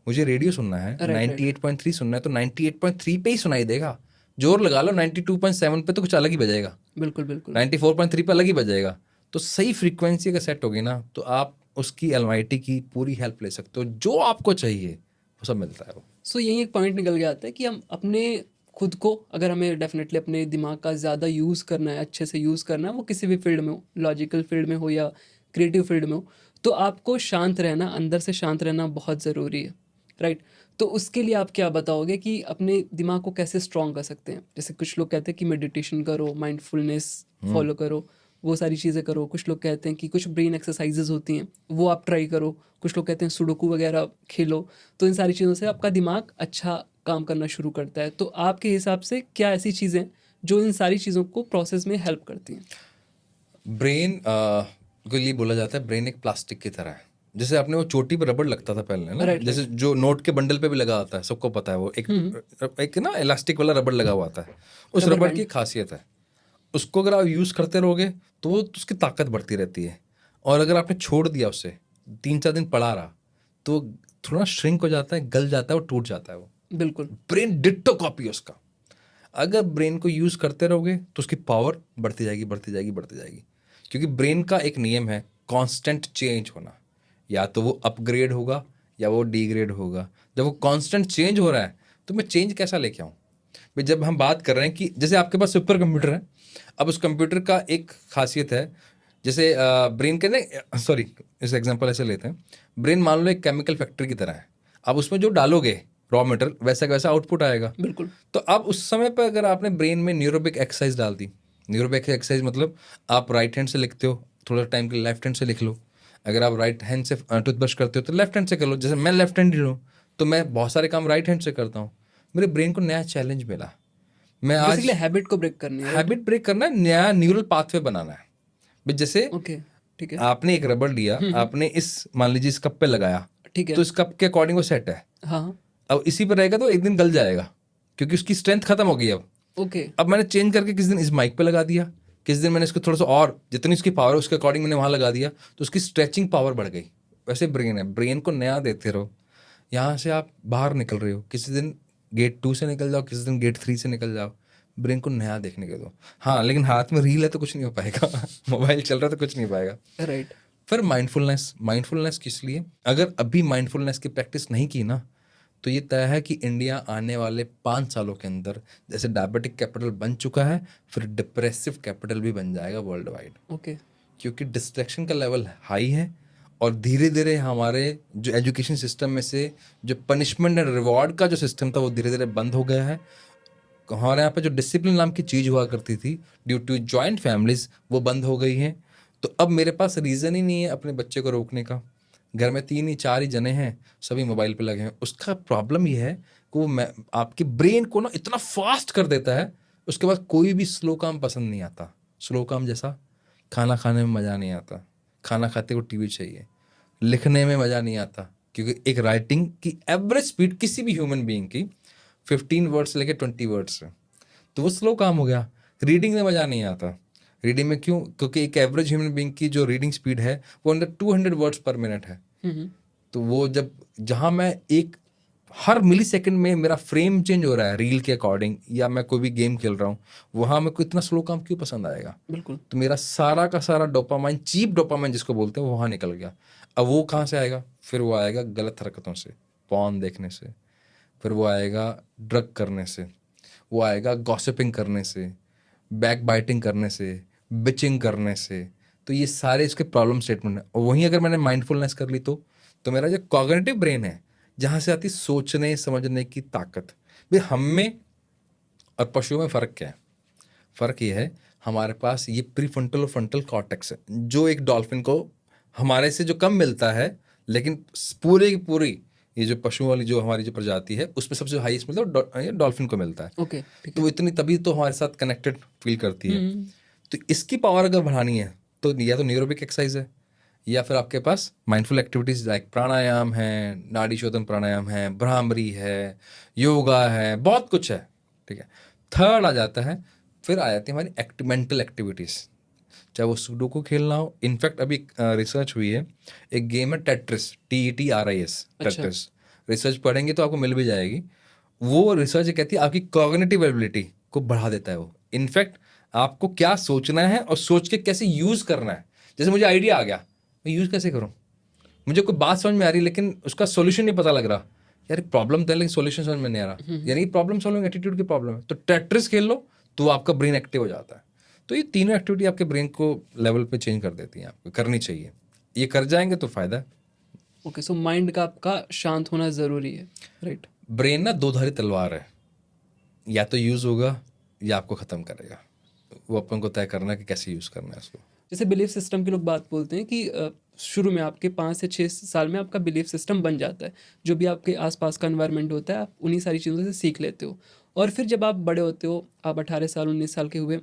मुझे रेडियो सुनना है, Right, 98.3 सुनना है तो 98.3 पे ही सुनाई देगा। जोर लगा लो 92.7 पे तो कुछ अलग ही बजेगा, बिल्कुल बिल्कुल। 94.3 पे अलग ही बजेगा। तो सही फ्रीक्वेंसी अगर सेट होगी ना तो आप उसकी अलमाइटी की पूरी हेल्प ले सकते हो, जो आपको चाहिए वो सब मिलता है वो। सो यही एक पॉइंट निकल के आता है कि हम अपने खुद को, अगर हमें डेफिनेटली अपने दिमाग का ज़्यादा यूज़ करना है, अच्छे से यूज़ करना है, वो किसी भी फील्ड में हो, लॉजिकल फील्ड में हो या क्रिएटिव फील्ड में हो, तो आपको शांत रहना, अंदर से शांत रहना बहुत ज़रूरी है। राइट। तो उसके लिए आप क्या बताओगे कि अपने दिमाग को कैसे स्ट्रॉन्ग कर सकते हैं? जैसे कुछ लोग कहते हैं कि मेडिटेशन करो, माइंडफुलनेस फॉलो करो, वो सारी चीज़ें करो। कुछ लोग कहते हैं कि कुछ ब्रेन एक्सरसाइजेज होती हैं, वो आप ट्राई करो। कुछ लोग कहते हैं सुडोकू वगैरह खेलो। तो इन सारी चीज़ों से आपका दिमाग अच्छा काम करना शुरू करता है। तो आपके हिसाब से क्या ऐसी चीज़ें जो इन सारी चीज़ों को प्रोसेस में हेल्प करती हैं? ब्रेन के लिए बोला जाता है, ब्रेन एक प्लास्टिक की तरह है। जैसे आपने वो चोटी पे रबड़ लगता था पहले ना, Right, जैसे जो नोट के बंडल पे भी लगा आता है, सबको पता है वो एक ना इलास्टिक वाला रबड़ लगा हुआ आता है। उस Rubber रबड़ band. की खासियत है, उसको अगर आप यूज़ करते रहोगे तो वो उसकी ताकत बढ़ती रहती है। और अगर आपने छोड़ दिया उसे, 3-4 दिन पड़ा रहा, तो थोड़ा श्रिंक हो जाता है, गल जाता है और टूट जाता है वो। बिल्कुल। ब्रेन डिट्टो कॉपी है उसका। अगर ब्रेन को यूज़ करते रहोगे तो उसकी पावर बढ़ती जाएगी, बढ़ती जाएगी, बढ़ती जाएगी। क्योंकि ब्रेन का एक नियम है कांस्टेंट चेंज होना, या तो वो अपग्रेड होगा या वो डिग्रेड होगा। जब वो कांस्टेंट चेंज हो रहा है तो मैं चेंज कैसा लेके आऊँ भाई? जब हम बात कर रहे हैं कि जैसे आपके पास सुपर कंप्यूटर है, अब उस कंप्यूटर का एक खासियत है, जैसे ब्रेन के ना, सॉरी इस एग्जांपल ऐसे लेते हैं, ब्रेन मान लो एक केमिकल फैक्ट्री की तरह है। अब उसमें जो डालोगे रॉ मटेरियल वैसा का वैसा आउटपुट आएगा। बिल्कुल। तो अब उस समय पर अगर आपने ब्रेन में न्यूरोबिक एक्सरसाइज डाल दी, न्यूरोबिक एक्सरसाइज मतलब आप राइट हैंड से लिखते हो, थोड़ा टाइम के लिए लेफ्ट हैंड से लिख लो। अगर आप राइट हैंड से टूथब्रश करते हो तो लेफ्ट हैंड से कर लो। जैसे मैं लेफ्ट हैंड हूँ तो मैं बहुत सारे काम राइट हैंड से करता हूँ। मेरे ब्रेन को नया चैलेंज मिला। मैं बेसिकली आज हैबिट को ब्रेक करनी है, राइट? हैबिट ब्रेक करना है, नया न्यूरल पाथवे बनाना है भाई। जैसे ओके, ठीक है। आपने एक रबड़ लिया, आपने इस मान लीजिए इस कप पे लगाया, ठीक है। तो इस कप के अकॉर्डिंग वो सेट है। हाँ, हाँ। अब इसी पर रहेगा तो एक दिन गल जाएगा क्योंकि उसकी स्ट्रेंथ खत्म हो गई। ओके, अब मैंने चेंज करके किस दिन इस माइक पे लगा दिया, किस दिन मैंने इसको थोड़ा सा और जितनी उसकी पावर है उसके अकॉर्डिंग मैंने वहाँ लगा दिया, तो उसकी स्ट्रेचिंग पावर बढ़ गई। वैसे ब्रेन है, ब्रेन को नया देते रहो। यहाँ से आप बाहर निकल रहे हो, किसी दिन गेट 2 से निकल जाओ, किसी दिन गेट 3 से निकल जाओ, ब्रेन को नया देखने के दो। हाँ, लेकिन हाथ में रील है तो कुछ नहीं हो पाएगा मोबाइल चल रहा है तो कुछ नहीं हो पाएगा। राइट। फिर माइंडफुलनेस, माइंडफुलनेस किस लिए? अगर अभी माइंडफुलनेस की प्रैक्टिस नहीं की ना, तो ये तय है कि इंडिया आने वाले 5 सालों के अंदर जैसे डायबिटिक कैपिटल बन चुका है, फिर डिप्रेसिव कैपिटल भी बन जाएगा वर्ल्ड वाइड। ओके। क्योंकि डिस्ट्रैक्शन का लेवल हाई है और धीरे धीरे हमारे जो एजुकेशन सिस्टम में से जो पनिशमेंट एंड रिवॉर्ड का जो सिस्टम था वो धीरे धीरे बंद हो गया है। हमारे यहाँ पे जो डिसिप्लिन नाम की चीज़ हुआ करती थी ड्यू टू जॉइंट फैमिलीज, वो बंद हो गई हैं। तो अब मेरे पास रीज़न ही नहीं है अपने बच्चे को रोकने का। घर में 3 ही 4 ही जने हैं, सभी मोबाइल पे लगे हैं। उसका प्रॉब्लम ये है कि वो आपके ब्रेन को ना इतना फास्ट कर देता है, उसके बाद कोई भी स्लो काम पसंद नहीं आता। स्लो काम जैसा खाना खाने में मज़ा नहीं आता, खाना खाते को टीवी चाहिए, लिखने में मज़ा नहीं आता क्योंकि एक राइटिंग की एवरेज स्पीड किसी भी ह्यूमन बीइंग की 15 वर्ड्स से लेके 20 वर्ड्स है, तो वो स्लो काम हो गया। रीडिंग में मज़ा नहीं आता। रीडिंग में क्यों? क्योंकि एक एवरेज ह्यूमन बीइंग की जो रीडिंग स्पीड है वो अंडर 200 वर्ड्स पर मिनट है। तो वो जब जहाँ मैं एक हर मिली सेकेंड में मेरा फ्रेम चेंज हो रहा है रील के अकॉर्डिंग, या मैं कोई भी गेम खेल रहा हूँ, वहाँ मेरे को इतना स्लो काम क्यों पसंद आएगा? बिल्कुल। तो मेरा सारा का सारा डोपामाइन, चीप डोपामाइन जिसको बोलते हैं, वो वहाँ निकल गया। अब वो कहाँ से आएगा? फिर वो आएगा गलत हरकतों से, पॉर्न देखने से, फिर वो आएगा ड्रग करने से, वो आएगा गॉसिपिंग करने से, बैक बाइटिंग करने से, बिचिंग करने से। तो ये सारे इसके प्रॉब्लम स्टेटमेंट है। और वहीं अगर मैंने माइंडफुलनेस कर ली तो मेरा जो कॉग्निटिव ब्रेन है, जहाँ से आती सोचने समझने की ताकत, भाई हम में और पशुओं में फ़र्क क्या है? फ़र्क ये है, हमारे पास ये प्रीफ्रंटल और फ्रंटल कॉर्टेक्स है, जो एक डॉल्फिन को हमारे से जो कम मिलता है, लेकिन पूरे की पूरी ये जो पशुओं वाली जो हमारी जो प्रजाति है उसमें सबसे हाईएस्ट मिलता है, ये डॉल्फिन को मिलता है। ओके, ठीक तो है। वो इतनी तभी तो हमारे साथ कनेक्टेड फील करती है। तो इसकी पावर अगर बढ़ानी है तो या तो न्यूरोबिक एक्सरसाइज है, या फिर आपके पास माइंडफुल एक्टिविटीज लाइक प्राणायाम है, नाड़ी शोधन प्राणायाम है, भ्रामरी है, योगा है, बहुत कुछ है। ठीक है। थर्ड आ जाता है, फिर आ जाती है हमारी मेंटल एक्टिविटीज़, चाहे वो सुडोकू खेलना हो। इनफैक्ट अभी रिसर्च हुई है, एक गेम है टेट्रिस, TETRIS, अच्छा। टेट्रिस। रिसर्च पढ़ेंगे तो आपको मिल भी जाएगी। वो रिसर्च कहती है आपकी कॉग्निटिव एबिलिटी को बढ़ा देता है वो। इनफैक्ट आपको क्या सोचना है और सोच के कैसे यूज़ करना है। जैसे मुझे आइडिया आ गया, मैं यूज़ कैसे करूँ? मुझे कोई बात समझ में आ रही लेकिन उसका सॉल्यूशन नहीं पता लग रहा। यार प्रॉब्लम तो है लेकिन सॉल्यूशन समझ में नहीं आ रहा, यानी प्रॉब्लम सॉल्विंग एटीट्यूड की प्रॉब्लम है। तो टेट्रिस खेल लो तो आपका ब्रेन एक्टिव हो जाता है। तो ये तीनों एक्टिविटी आपके ब्रेन को लेवल पे चेंज कर देती हैं, आपको करनी चाहिए। ये कर जाएंगे तो फ़ायदा है। ओके, सो माइंड का आपका शांत होना ज़रूरी है, राइट? ब्रेन ना दो धारी तलवार है, या तो यूज़ होगा या आपको ख़त्म करेगा। वो अपन को तय करना है कि कैसे यूज़ करना है उसको। जैसे बिलीफ सिस्टम की लोग बात बोलते हैं कि शुरू में आपके 5 से 6 साल में आपका बिलीफ सिस्टम बन जाता है। जो भी आपके आसपास का एनवायरनमेंट होता है, आप उन्हीं सारी चीज़ों से सीख लेते हो। और फिर जब आप बड़े होते हो, आप 18 साल 19 साल के हुए,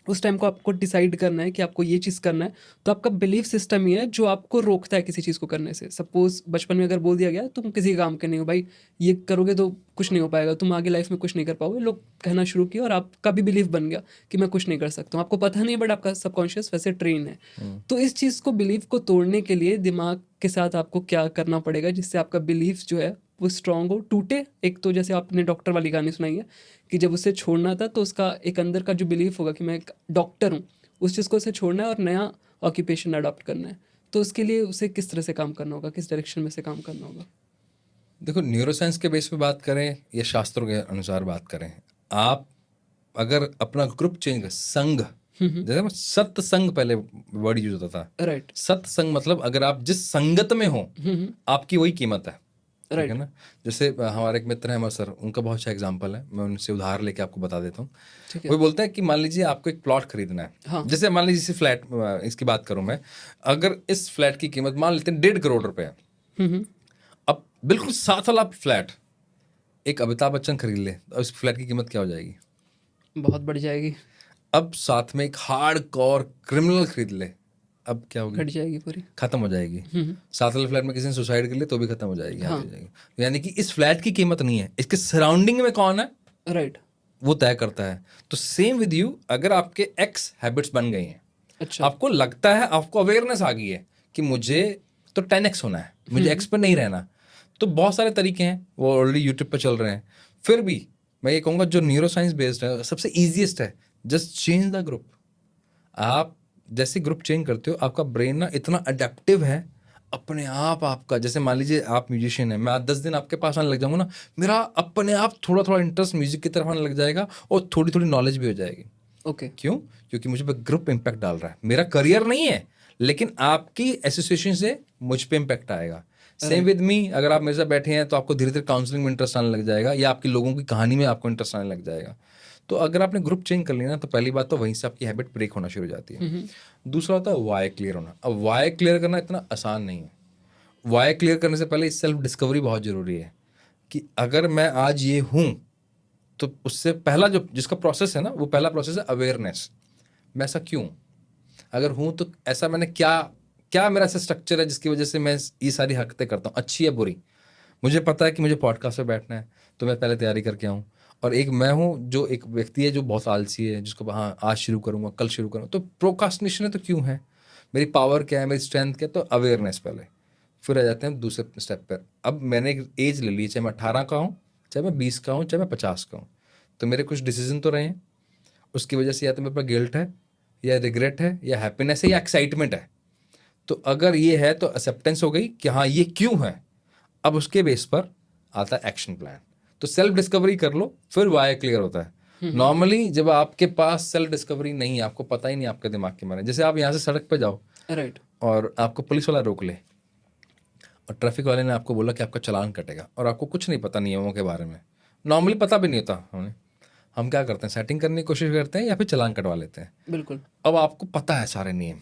उस टाइम को आपको डिसाइड करना है कि आपको ये चीज़ करना है। तो आपका बिलीफ सिस्टम ही है जो आपको रोकता है किसी चीज़ को करने से। सपोज बचपन में अगर बोल दिया गया तुम किसी काम के नहीं हो भाई, ये करोगे तो कुछ नहीं हो पाएगा, तुम आगे लाइफ में कुछ नहीं कर पाओगे, लोग कहना शुरू किया और आपका भी बिलीफ बन गया कि मैं कुछ नहीं कर सकता हूँ। आपको पता नहीं है बट आपका सबकॉन्शियस वैसे ट्रेन है। तो इस चीज़ को, बिलीफ को तोड़ने के लिए दिमाग के साथ आपको क्या करना पड़ेगा जिससे आपका बिलीफ जो है वो स्ट्रांग हो, टूटे। एक तो जैसे आपने डॉक्टर वाली कहानी सुनाई है कि जब उसे छोड़ना था तो उसका एक अंदर का जो बिलीफ होगा कि मैं एक डॉक्टर हूँ, उस चीज़ को उसे छोड़ना है और नया ऑक्यूपेशन अडॉप्ट करना है। तो उसके लिए उसे किस तरह से काम करना होगा, किस डायरेक्शन में से काम करना होगा? देखो, न्यूरोसाइंस के बेस पे बात करें या शास्त्रों के अनुसार बात करें, आप अगर अपना ग्रुप चेंज कर, संघ, जैसे मैं सत्संग पहले वर्ड यूज होता था, राइट। सत्संग मतलब अगर आप जिस संगत में हो आपकी वही कीमत है, ठीक है राइट। ना। जैसे हमारे एक मित्र हैं अमर सर, उनका बहुत अच्छा एग्जांपल है, मैं उनसे उधार लेके आपको बता देता हूँ। ठीक है। वो बोलते हैं कि मान लीजिए आपको एक प्लॉट खरीदना है, हाँ। जैसे मान लीजिए इसी फ्लैट, इसकी बात करूं मैं, अगर इस फ्लैट की कीमत मान लेते हैं 1.5 करोड़ रुपए है, अब बिल्कुल 7 वाला फ्लैट एक अमिताभ बच्चन खरीद ले तो इस फ्लैट की कीमत क्या हो जाएगी? बहुत बढ़ जाएगी। अब साथ में एक हार्ड कोर क्रिमिनल खरीद ले, अब क्या होगी? घट जाएगी पूरी। खत्म हो जाएगी। 7 वाले फ्लैट में किसी ने सुसाइड कर लिया तो भी खत्म हो जाएगी, हाँ। आगे हो जाएगी। तो यानी कि इस फ्लैट की कीमत नहीं है, इसके सराउंडिंग में कौन है राइट। वो तय करता है। तो सेम विद यू, अगर आपके एक्स हैबिट्स बन गई हैं, अच्छा। आपको लगता है, आपको अवेयरनेस आ गई है कि मुझे तो 10x होना है, मुझे एक्स पर नहीं रहना, तो बहुत सारे तरीके हैं, वो ऑलरेडी यूट्यूब पर चल रहे हैं। फिर भी मैं ये कहूँगा जो न्यूरो साइंस बेस्ड है सबसे ईजिएस्ट है, जस्ट चेंज द ग्रुप। आप जैसे ग्रुप चेंज करते हो आपका ब्रेन ना इतना अडेप्टिव है, अपने आप आपका, जैसे मान लीजिए आप म्यूजिशियन है, मैं आज 10 दिन आपके पास आने लग जाऊंगा ना, मेरा अपने आप थोड़ा थोड़ा इंटरेस्ट म्यूजिक की तरफ आने लग जाएगा और थोड़ी थोड़ी नॉलेज भी हो जाएगी। ओके। क्यों? क्योंकि मुझे पे ग्रुप इम्पैक्ट डाल रहा है, मेरा करियर नहीं है, लेकिन आपकी एसोसिएशन से मुझ पे इम्पैक्ट आएगा। सेम विद मी, अगर आप मेरे साथ बैठे हैं तो आपको धीरे धीरे काउंसलिंग में इंटरेस्ट आने लग जाएगा या आपकी लोगों की कहानी में आपको इंटरेस्ट आने लग जाएगा। तो अगर आपने ग्रुप चेंज कर लिया ना, तो पहली बात तो वहीं से आपकी हैबिट ब्रेक होना शुरू हो जाती है। दूसरा होता है वाई क्लियर होना। अब वाई क्लियर करना इतना आसान नहीं है। वाई क्लियर करने से पहले सेल्फ डिस्कवरी बहुत ज़रूरी है कि अगर मैं आज ये हूँ, तो उससे पहला जो जिसका प्रोसेस है ना, वो पहला प्रोसेस है अवेयरनेस। मैं ऐसा क्यों, अगर हूँ तो ऐसा मैंने क्या, क्या मेरा ऐसा स्ट्रक्चर है जिसकी वजह से मैं ये सारी हरकतें करता हूँ, अच्छी या बुरी। मुझे पता है कि मुझे पॉडकास्ट पे बैठना है तो मैं पहले तैयारी करके आऊँ, और एक मैं हूँ जो एक व्यक्ति है जो बहुत आलसी है, जिसको हाँ आज शुरू करूँगा, कल शुरू करूँगा, तो प्रोकास्टिनेशन है तो क्यों है, मेरी पावर क्या है, मेरी स्ट्रेंथ क्या है, तो अवेयरनेस पहले। फिर आ जाते हैं दूसरे स्टेप पर। अब मैंने एक एज ले ली, चाहे मैं 18 का हूँ, चाहे मैं 20 का हूँ, चाहे मैं 50 का हूँ, तो मेरे कुछ डिसीजन तो रहे हैं, उसकी वजह से या तो मेरे पास गिल्ट है या रिग्रेट है या हैप्पीनेस है या एक्साइटमेंट है। तो अगर ये है तो एक्सेप्टेंस हो गई कि हाँ ये क्यों है। अब उसके बेस पर आता है एक्शन प्लान। तो सेल्फ डिस्कवरी कर लो, फिर वाई क्लियर होता है। नॉर्मली जब आपके पास सेल्फ डिस्कवरी नहीं है, आपको पता ही नहीं आपके दिमाग के बारे में, जैसे आप यहाँ से सड़क पे जाओ राइट। और आपको पुलिस वाला रोक ले और ट्रैफिक वाले ने आपको बोला कि आपका चालान कटेगा, और आपको कुछ नहीं पता नियमों के बारे में, नॉर्मली पता भी नहीं होता हमें, हम क्या करते हैं, सेटिंग करने की कोशिश करते हैं या फिर चालान कटवा लेते हैं। बिल्कुल। अब आपको पता है सारे नियम,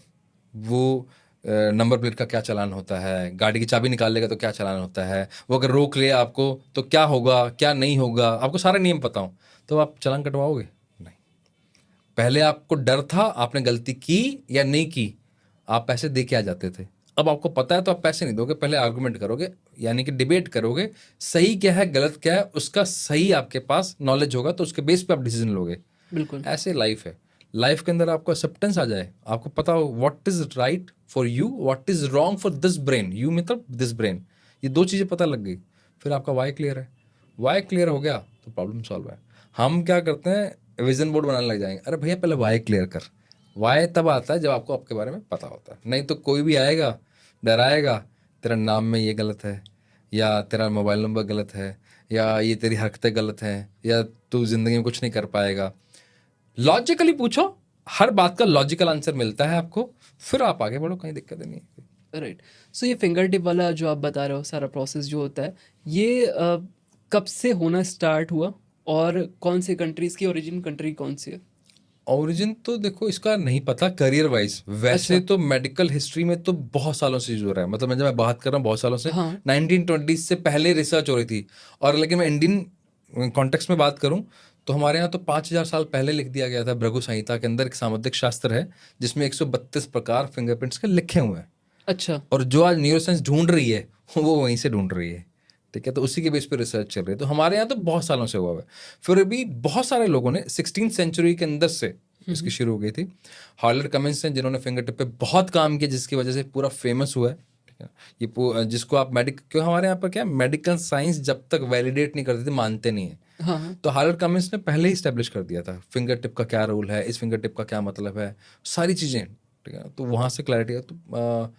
वो नंबर प्लेट का क्या चालान होता है, गाड़ी की चाबी निकाल लेगा तो क्या चालान होता है, वो अगर रोक ले आपको तो क्या होगा क्या नहीं होगा, आपको सारे नियम पता हो तो आप चालान कटवाओगे नहीं। पहले आपको डर था, आपने गलती की या नहीं की, आप पैसे दे के आ जाते थे। अब आपको पता है तो आप पैसे नहीं दोगे, पहले आर्गूमेंट करोगे, यानी कि डिबेट करोगे, सही क्या है गलत क्या है उसका सही आपके पास नॉलेज होगा, तो उसके बेस पे आप डिसीजन लोगे। बिल्कुल। ऐसे लाइफ है, लाइफ के अंदर आपको एक्सेप्टेंस आ जाए, आपको पता हो what is right for you, what is wrong for this brain, you मतलब दिस ब्रेन, ये दो चीज़ें पता लग गई, फिर आपका वाई क्लियर है। वाई क्लियर हो गया तो प्रॉब्लम सॉल्व है। हम क्या करते हैं, विजन बोर्ड बनाने लग जाएंगे, अरे भैया पहले वाई क्लियर कर। वाई तब आता है जब आपको आपके बारे में पता होता है, नहीं तो कोई भी आएगा डराएगा, तेरा नाम में ये गलत है, या तेरा मोबाइल नंबर गलत है, या ये तेरी हरकतें गलत हैं, या तू जिंदगी में कुछ नहीं कर पाएगा। लॉजिकली पूछो, हर बात का लॉजिकल आंसर मिलता है आपको, फिर आप आगे बढ़ो, कहीं दिक्कत नहीं है। राइट। सो ये फिंगर टिप वाला जो आप बता रहे हो सारा प्रोसेस जो होता है, ये कब से होना स्टार्ट हुआ और कौन से कंट्रीज़ की ओरिजिन कंट्री कौन सी है? ओरिजिन तो देखो इसका नहीं पता करियर वाइज, वैसे अच्छा। तो मेडिकल हिस्ट्री में तो बहुत सालों से यूज हो रहा है, मतलब मैं बात कर रहा हूँ बहुत सालों से, हाँ। 1920 से पहले रिसर्च हो रही थी। और लेकिन मैं इंडियन कॉन्टेक्स्ट में बात करूँ तो हमारे यहाँ तो 5000 साल पहले लिख दिया गया था, भृगु संहिता के अंदर एक सामुद्रिक शास्त्र है जिसमें 132 प्रकार फिंगरप्रिंट्स के लिखे हुए हैं। अच्छा। और जो आज न्यूरोसाइंस ढूंढ रही है वो वहीं से ढूंढ रही है, ठीक है, तो उसी के बेस पे रिसर्च चल रही है। तो हमारे यहाँ तो बहुत सालों से हुआ है, फिर भी बहुत सारे लोगों ने 16th सेंचुरी के अंदर से इसकी शुरू हो गई थी। हॉलर कमेंस ने जिन्होंने फिंगर टिप पे बहुत काम किया, जिसकी वजह से पूरा फेमस हुआ है, जिसको आप क्यों हमारे यहाँ पर क्या मेडिकल साइंस जब तक वैलिडेट नहीं करते थे मानते नहीं है। हाँ हाँ तो हार्वर्ड कमिंस ने पहले ही स्टैब्लिश कर दिया था फिंगर टिप का क्या रोल है, इस फिंगर टिप का क्या मतलब है, सारी चीज़ें, ठीक है। तो वहाँ से क्लैरिटी है। तो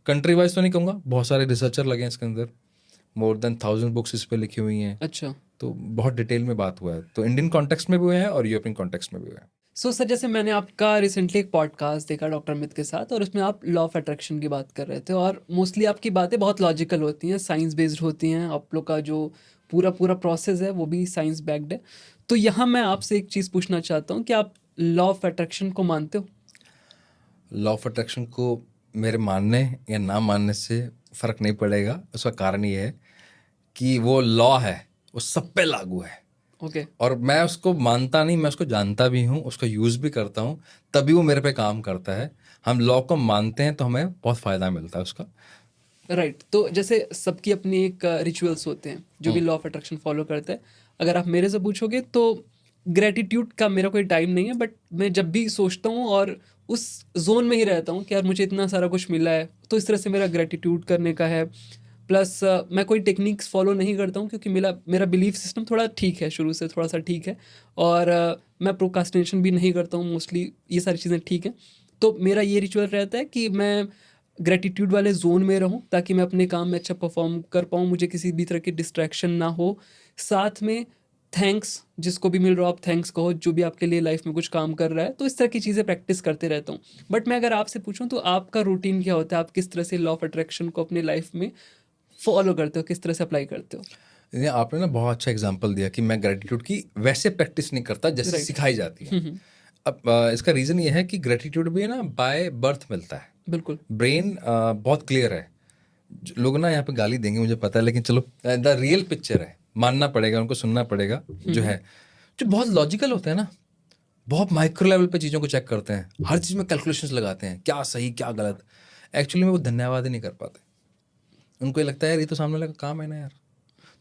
कंट्री वाइज तो नहीं कहूँगा, बहुत सारे रिसर्चर लगे हैं इसके अंदर, more than 1000 बुक्स इस पे लिखी हुई हैं। अच्छा। तो बहुत डिटेल में बात हुआ है, तो इंडियन कॉन्टेक्स्ट में भी हुआ है और यूरोपियन कॉन्टेक्स्ट में भी हुआ है। सो सर, जैसे मैंने आपका रिसेंटली एक पॉडकास्ट देखा डॉक्टर अमित के साथ, और उसमें आप लॉ ऑफ अट्रैक्शन की बात कर रहे थे, और मोस्टली आपकी बातें बहुत लॉजिकल होती हैं, साइंस बेस्ड होती हैं, आप लोग का जो पूरा पूरा प्रोसेस है वो भी साइंस बैक्ड है। तो यहाँ मैं आपसे एक चीज़ पूछना चाहता हूँ कि आप लॉ ऑफ अट्रैक्शन को मानते हो? लॉ ऑफ अट्रैक्शन को मेरे मानने या ना मानने से फ़र्क नहीं पड़ेगा। उसका कारण ये है कि वो लॉ है, वो सब पे लागू है। ओके। और मैं उसको मानता नहीं, मैं उसको जानता भी हूँ, उसका यूज़ भी करता हूँ, तभी वो मेरे पे काम करता है। हम लॉ को मानते हैं तो हमें बहुत फ़ायदा मिलता है उसका। राइट। तो जैसे सबकी अपनी एक रिचुअल्स होते हैं जो भी लॉ ऑफ अट्रैक्शन फॉलो करते हैं। अगर आप मेरे से पूछोगे तो ग्रेटिट्यूड का मेरा कोई टाइम नहीं है, बट मैं जब भी सोचता हूँ और उस जोन में ही रहता हूँ कि यार मुझे इतना सारा कुछ मिला है, तो इस तरह से मेरा ग्रेटिट्यूड करने का है। प्लस मैं कोई टेक्निक्स फॉलो नहीं करता हूँ क्योंकि मेरा मेरा बिलीफ सिस्टम थोड़ा ठीक है, शुरू से थोड़ा सा ठीक है। और मैं प्रोकास्टिनेशन भी नहीं करता हूँ मोस्टली, ये सारी चीज़ें ठीक है। तो मेरा ये रिचुअल रहता है कि मैं ग्रेटिट्यूड वाले जोन में रहूं ताकि मैं अपने काम में अच्छा परफॉर्म कर पाऊं, मुझे किसी भी तरह की डिस्ट्रैक्शन ना हो। साथ में थैंक्स, जिसको भी मिल रहा हो आप थैंक्स कहो, जो भी आपके लिए लाइफ में कुछ काम कर रहा है। तो इस तरह की चीज़ें प्रैक्टिस करते रहता हूँ। बट मैं अगर आपसे पूछूं तो आपका रूटीन क्या होता है? आप किस तरह से लॉ ऑफ अट्रैक्शन को अपने लाइफ में फॉलो करते हो, किस तरह से अप्लाई करते हो? ये आपने ना बहुत अच्छा एग्जांपल दिया कि मैं ग्रेटिट्यूड की वैसे प्रैक्टिस नहीं करता जैसे राइट। सिखाई जाती है। अब इसका रीज़न ये है कि ग्रेटिट्यूड भी ना बाय बर्थ मिलता है। बिल्कुल। ब्रेन बहुत क्लियर है। लोग ना यहाँ पे गाली देंगे मुझे पता है, लेकिन चलो द रियल पिक्चर है, मानना पड़ेगा, उनको सुनना पड़ेगा। जो है, जो बहुत लॉजिकल होते हैं ना, बहुत माइक्रो लेवल पे चीज़ों को चेक करते हैं, हर चीज़ में कैलकुलेशंस लगाते हैं, क्या सही क्या गलत। एक्चुअली में वो धन्यवाद ही नहीं कर पाते। उनको ये लगता है यार ये तो सामने वाले का काम है ना यार।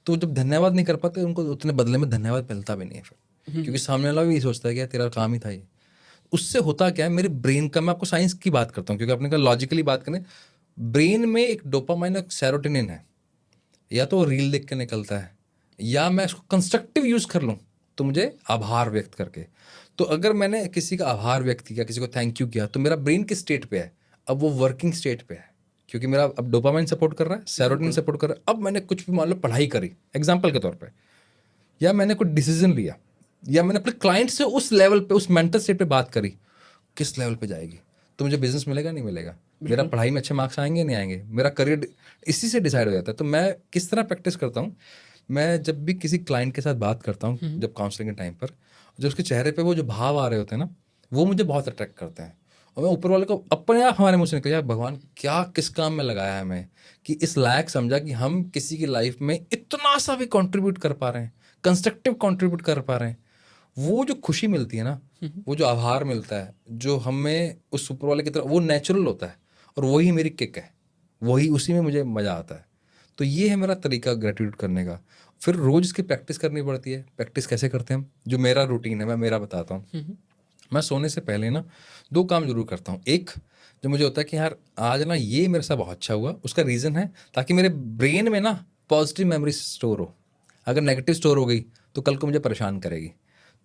तो जब धन्यवाद नहीं कर पाते, उनको उतने बदले में धन्यवाद मिलता भी नहीं है फिर, क्योंकि सामने वाला भी ये सोचता है कि यार तेरा काम ही था ये। उससे होता क्या है, मेरे ब्रेन का, मैं आपको साइंस की बात करता हूँ क्योंकि आपने कहा लॉजिकली बात करें, ब्रेन में एक डोपामाइन और सेरोटोनिन है, या तो रील देख के निकलता है, या मैं इसको कंस्ट्रक्टिव यूज़ कर लूँ तो मुझे आभार व्यक्त करके। तो अगर मैंने किसी का आभार व्यक्त किया, किसी को थैंक यू किया, तो मेरा ब्रेन किस स्टेट पे है? अब वो वर्किंग स्टेट पे है, क्योंकि मेरा अब डोपामाइन सपोर्ट कर रहा है, सेरोटोनिन सपोर्ट कर रहा है। अब मैंने कुछ भी मान लो पढ़ाई करी एग्जाम्पल के तौर पर, या मैंने कोई डिसीजन लिया, या मैंने अपने क्लाइंट से उस लेवल पे, उस मेंटल स्टेट पे बात करी, किस लेवल पे जाएगी, तो मुझे बिजनेस मिलेगा नहीं मिलेगा, मेरा पढ़ाई में अच्छे मार्क्स आएंगे नहीं आएंगे, मेरा करियर इसी से डिसाइड हो जाता है। तो मैं किस तरह प्रैक्टिस करता हूँ, मैं जब भी किसी क्लाइंट के साथ बात करता हूँ, जब काउंसलिंग के टाइम पर, जो उसके चेहरे पे वो जो भाव आ रहे होते हैं ना, वो मुझे बहुत अट्रैक्ट करते हैं। और मैं ऊपर वाले को अपने आप हमारे मुँह से निकल, यार भगवान क्या किस काम में लगाया है हमें, कि इस लायक समझा कि हम किसी की लाइफ में इतना सा भी कंट्रीब्यूट कर पा रहे हैं, कंस्ट्रक्टिव कंट्रीब्यूट कर पा रहे हैं। वो जो खुशी मिलती है ना, वो जो आभार मिलता है, जो हमें उस ऊपर वाले की तरफ, वो नेचुरल होता है, और वही मेरी किक है, वही उसी में मुझे मज़ा आता है। तो ये है मेरा तरीका ग्रेटिट्यूड करने का। फिर रोज़ इसकी प्रैक्टिस करनी पड़ती है। प्रैक्टिस कैसे करते हैं हम, जो मेरा रूटीन है मैं मेरा बताता हूँ। मैं सोने से पहले ना 2 काम जरूर करता हूँ। एक, जो मुझे होता है कि यार आज ना ये मेरे साथ बहुत अच्छा हुआ, उसका रीज़न है ताकि मेरे ब्रेन में ना पॉजिटिव मेमोरी स्टोर हो। अगर नेगेटिव स्टोर हो गई तो कल को मुझे परेशान करेगी।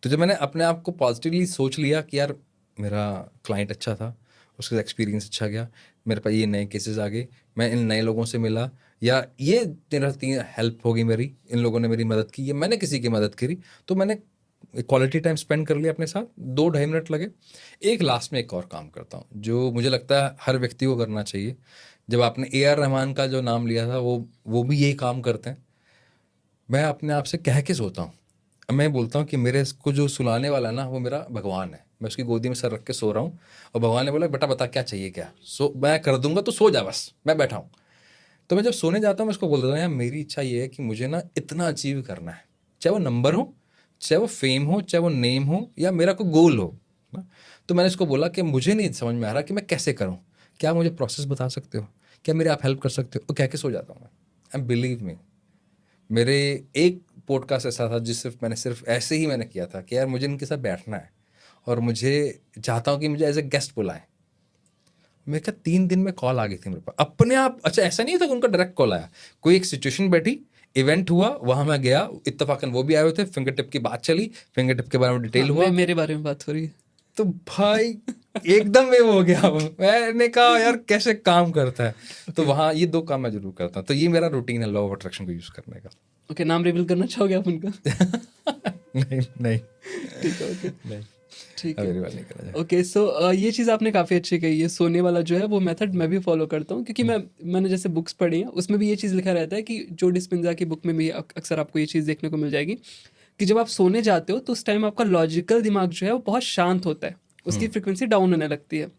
तो जब मैंने अपने आप को पॉजिटिवली सोच लिया कि यार मेरा क्लाइंट अच्छा था, उसका एक्सपीरियंस अच्छा गया, मेरे पास ये नए केसेस आ गए, मैं इन नए लोगों से मिला, या ये मेरा 3 हेल्प हो गई मेरी, इन लोगों ने मेरी मदद की, या मैंने किसी की मदद करी, तो मैंने क्वालिटी टाइम स्पेंड कर लिया अपने साथ, 2 ढाई मिनट लगे। एक लास्ट में एक और काम करता हूँ जो मुझे लगता है हर व्यक्ति को करना चाहिए। जब आपने AR रहमान का जो नाम लिया था, वो भी यही काम करते हैं। मैं अपने आप से कह के सोता हूँ, मैं बोलता हूँ कि मेरे को जो सुलाने वाला ना, वो मेरा भगवान है। मैं उसकी गोदी में सर रख के सो रहा हूँ, और भगवान ने बोला बेटा बता क्या चाहिए क्या, मैं कर दूंगा, तो सो जा बस, मैं बैठा हूँ। तो मैं जब सोने जाता हूँ मैं उसको बोल देता हूँ, यार मेरी इच्छा ये है कि मुझे ना इतना अचीव करना है, चाहे वो नंबर हो, चाहे वो फेम हो, चाहे वो नेम हो, या मेरा कोई गोल हो ना। तो मैंने उसको बोला कि मुझे नहीं समझ में आ रहा कि मैं कैसे करूँ, क्या मुझे प्रोसेस बता सकते हो, क्या मेरे आप हेल्प कर सकते हो। तो कह के सो जाता हूँ मैं। एंड बिलीव मी, मेरे एक पॉडकास्ट ऐसा था जिस मैंने सिर्फ ऐसे ही मैंने किया था कि यार मुझे इनके साथ बैठना है, और मुझे चाहता हूँ कि मुझे एज ए गेस्ट बुलाएं। मेरे ख्याल 3 दिन में कॉल आ गई थी मेरे पास अपने आप। अच्छा, ऐसा नहीं था कि उनका डायरेक्ट कॉल आया, कोई एक सिचुएशन बैठी, इवेंट हुआ, वहां मैं गया, इत्तेफाकन वो भी आए हुए थे, फिंगर टिप की बात चली, फिंगर टिप के बारे में डिटेल हाँ, हुआ, मेरे बारे में बात हो रही है। तो भाई एकदम में हो गया वो। मैंने कहा यार कैसे काम करता है। तो वहाँ ये 2 काम मैं जरूर करता हूँ, तो ये मेरा रूटीन है लॉ ऑफ अट्रैक्शन को यूज करने का। ओके, नाम रिवील करना चाहोगे आप उनका? नहीं नहीं ठीक है, ओके, नहीं, ठीक अब है। मेरी बात नहीं करा जाए। ओके, सो ये चीज़ आपने काफ़ी अच्छी कही है। सोने वाला जो है वो मेथड मैं भी फॉलो करता हूँ, क्योंकि मैंने जैसे बुक्स पढ़ी हैं उसमें भी ये चीज़ लिखा रहता है कि जो डिस्पेंजा की बुक में भी अक्सर आपको ये चीज़ देखने को मिल जाएगी कि जब आप सोने जाते हो तो उस टाइम आपका लॉजिकल दिमाग जो है वो बहुत शांत होता है, उसकी फ्रिक्वेंसी डाउन होने लगती है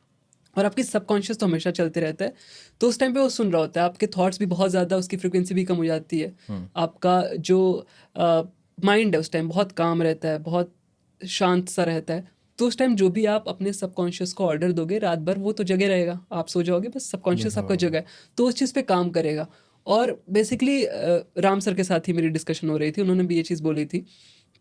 और आपकी सबकॉन्शियस तो हमेशा चलते रहता है। तो उस टाइम पे वो सुन रहा होता है, आपके थॉट्स भी बहुत ज़्यादा, उसकी फ्रिक्वेंसी भी कम हो जाती है। आपका जो माइंड है उस टाइम बहुत काम रहता है, बहुत शांत सा रहता है। तो उस टाइम जो भी आप अपने सबकॉन्शियस को ऑर्डर दोगे रात भर, वो तो जगे रहेगा, आप सो जाओगे, बस सबकॉन्शियस आपका जगह है, तो उस चीज़ पे काम करेगा। और बेसिकली राम सर के साथ ही मेरी डिस्कशन हो रही थी, उन्होंने भी ये चीज़ बोली थी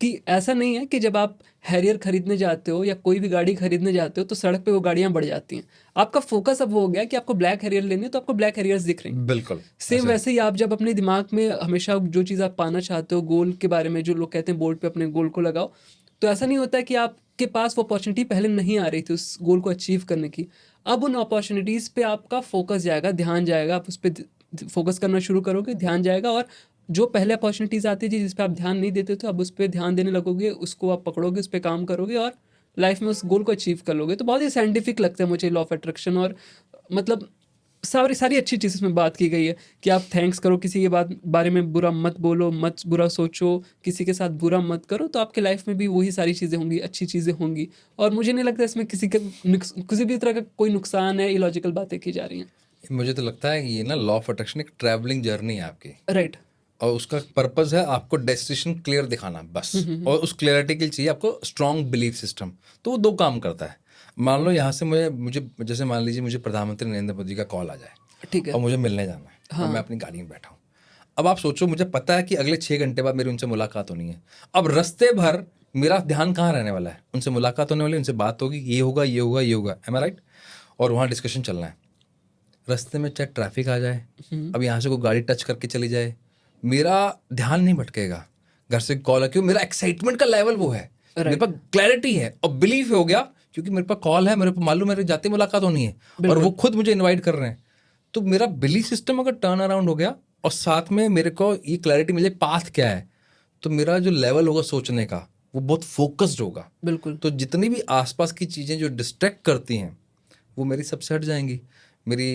कि ऐसा नहीं है कि जब आप हैरियर खरीदने जाते हो या कोई भी गाड़ी खरीदने जाते हो तो सड़क पे वो गाड़ियां बढ़ जाती हैं। आपका फोकस अब वो हो गया कि आपको ब्लैक हैरियर लेनी है तो आपको ब्लैक हैरियर्स दिख रही हैं। बिल्कुल सेम वैसे ही आप जब अपने दिमाग में हमेशा जो चीज़ आप पाना चाहते हो, गोल के बारे में जो लोग कहते हैं बोर्ड पे अपने गोल को लगाओ, तो ऐसा नहीं होता है कि आपके पास वो अपॉर्चुनिटी पहले नहीं आ रही थी उस गोल को अचीव करने की। अब उन अपॉर्चुनिटीज़ पे आपका फोकस जाएगा, ध्यान जाएगा, आप उस पर फोकस करना शुरू करोगे, ध्यान जाएगा, और जो पहले अपॉर्चुनिटीज़ आती थी जिस पे आप ध्यान नहीं देते थे, अब उस पर ध्यान देने लगोगे, उसको आप पकड़ोगे, उस पर काम करोगे और लाइफ में उस गोल को अचीव कर लोगे। तो बहुत ही साइंटिफिक लगता है मुझे लॉ ऑफ अट्रैक्शन, और मतलब सारी सारी अच्छी चीज़ इसमें बात की गई है कि आप थैंक्स करो, किसी के बारे में बुरा मत बोलो, मत बुरा सोचो, किसी के साथ बुरा मत करो, तो आपके लाइफ में भी वही सारी चीज़ें होंगी, अच्छी चीज़ें होंगी। और मुझे नहीं लगता इसमें किसी भी तरह का कोई नुकसान है, इलॉजिकल बातें की जा रही हैं। मुझे तो लगता है कि ये ना लॉ ऑफ अट्रैक्शन एक ट्रैवलिंग जर्नी है आपकी, राइट। और उसका पर्पस है आपको डेस्टिनेशन क्लियर दिखाना बस। और उस क्लियरिटी के लिए चाहिए आपको स्ट्रॉन्ग बिलीफ सिस्टम। तो वो 2 काम करता है। मान लो यहाँ से मुझे मुझे जैसे मान लीजिए मुझे प्रधानमंत्री नरेंद्र मोदी का कॉल आ जाए ठीक है। और मुझे मिलने जाना है, और मैं अपनी गाड़ी में बैठा हूँ। अब आप सोचो, मुझे पता है कि अगले 6 घंटे बाद मेरी उनसे मुलाकात होनी है। अब रास्ते भर मेरा ध्यान कहाँ रहने वाला है? उनसे मुलाकात होने वाली, उनसे बात होगी, ये होगा ये होगा ये होगा, एम आई राइट? और वहाँ डिस्कशन चलना है। रास्ते में चाहे ट्रैफिक आ जाए, अब यहाँ से कोई गाड़ी टच करके चली जाए, मेरा ध्यान नहीं भटकेगा। घर से कॉल है, क्यों? मेरा एक्साइटमेंट का लेवल वो है, मेरे पास क्लैरिटी है और बिलीफ हो गया, क्योंकि मेरे पास कॉल है, मेरे को मालूम है मेरी जाती मुलाकात होनी है और वो खुद मुझे इनवाइट कर रहे हैं। तो मेरा बिलीफ सिस्टम अगर टर्न अराउंड हो गया और साथ में मेरे को ये क्लैरिटी मिले पाथ क्या है, तो मेरा जो लेवल होगा सोचने का वो बहुत फोकस्ड होगा। बिल्कुल। तो जितनी भी आसपास की चीज़ें जो डिस्ट्रैक्ट करती हैं वो मेरी सबसे हट जाएंगी। मेरी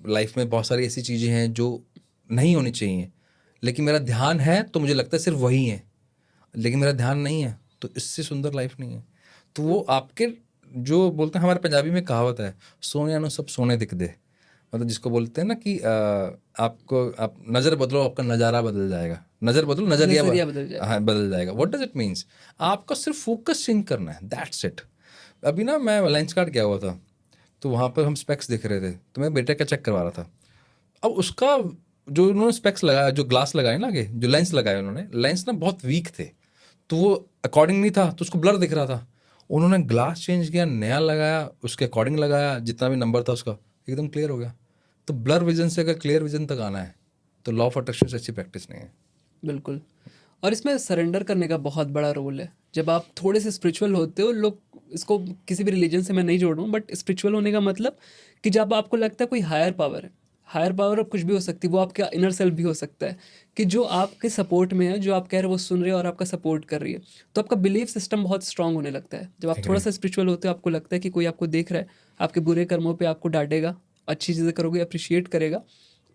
लाइफ में बहुत सारी ऐसी चीज़ें हैं जो नहीं होनी चाहिए, लेकिन मेरा ध्यान है तो मुझे लगता है सिर्फ वही है, लेकिन मेरा ध्यान नहीं है तो इससे सुंदर लाइफ नहीं है। तो वो आपके जो बोलते हैं, हमारे पंजाबी में कहावत है, सोने नो सब सोने दिख दे। मतलब जिसको बोलते हैं ना कि आपको आप नज़र बदलो, आपका नज़ारा बदल जाएगा। नज़र बदलो, नज़रिया बदल जाएगा। हाँ, बदल जाएगा। What does it means? आपका सिर्फ फोकस चेंज करना है, दैट्स इट। अभी ना मैं लेंस कार्ड गया हुआ था, तो वहाँ पर हम स्पेक्स देख रहे थे, तो मैं बेटे का चेक करवा रहा था। अब उसका जो उन्होंने स्पेक्स लगाया, जो ग्लास लगाए ना आगे, जो लेंस लगाए उन्होंने, लेंस ना बहुत वीक थे, तो वो अकॉर्डिंग नहीं था, तो उसको ब्लर दिख रहा था। उन्होंने ग्लास चेंज किया, नया लगाया, उसके अकॉर्डिंग लगाया, जितना भी नंबर था उसका एकदम क्लियर हो गया। तो ब्लर विजन से अगर क्लियर विजन तक आना है तो लॉ ऑफ अट्रैक्शन से अच्छी प्रैक्टिस नहीं है। बिल्कुल। और इसमें सरेंडर करने का बहुत बड़ा रोल है। जब आप थोड़े से स्पिरिचुअल होते हो, लोग इसको किसी भी रिलीजन से मैं नहीं जोड़ रहा हूँ, बट स्पिरिचुअल होने का मतलब कि जब आपको लगता है कोई हायर पावर है, हायर पावर अब कुछ भी हो सकती है, वो आपका इनर सेल्फ भी हो सकता है, कि जो आपके सपोर्ट में है, जो आप कह रहे हो वो सुन रही है और आपका सपोर्ट कर रही है, तो आपका बिलीफ सिस्टम बहुत स्ट्रांग होने लगता है। जब आप थोड़ा सा स्पिरिचुअल होते हो, आपको लगता है कि कोई आपको देख रहा है, आपके बुरे कर्मों पे आपको डांटेगा, अच्छी चीज़ें करोगे अप्रिशिएट करेगा,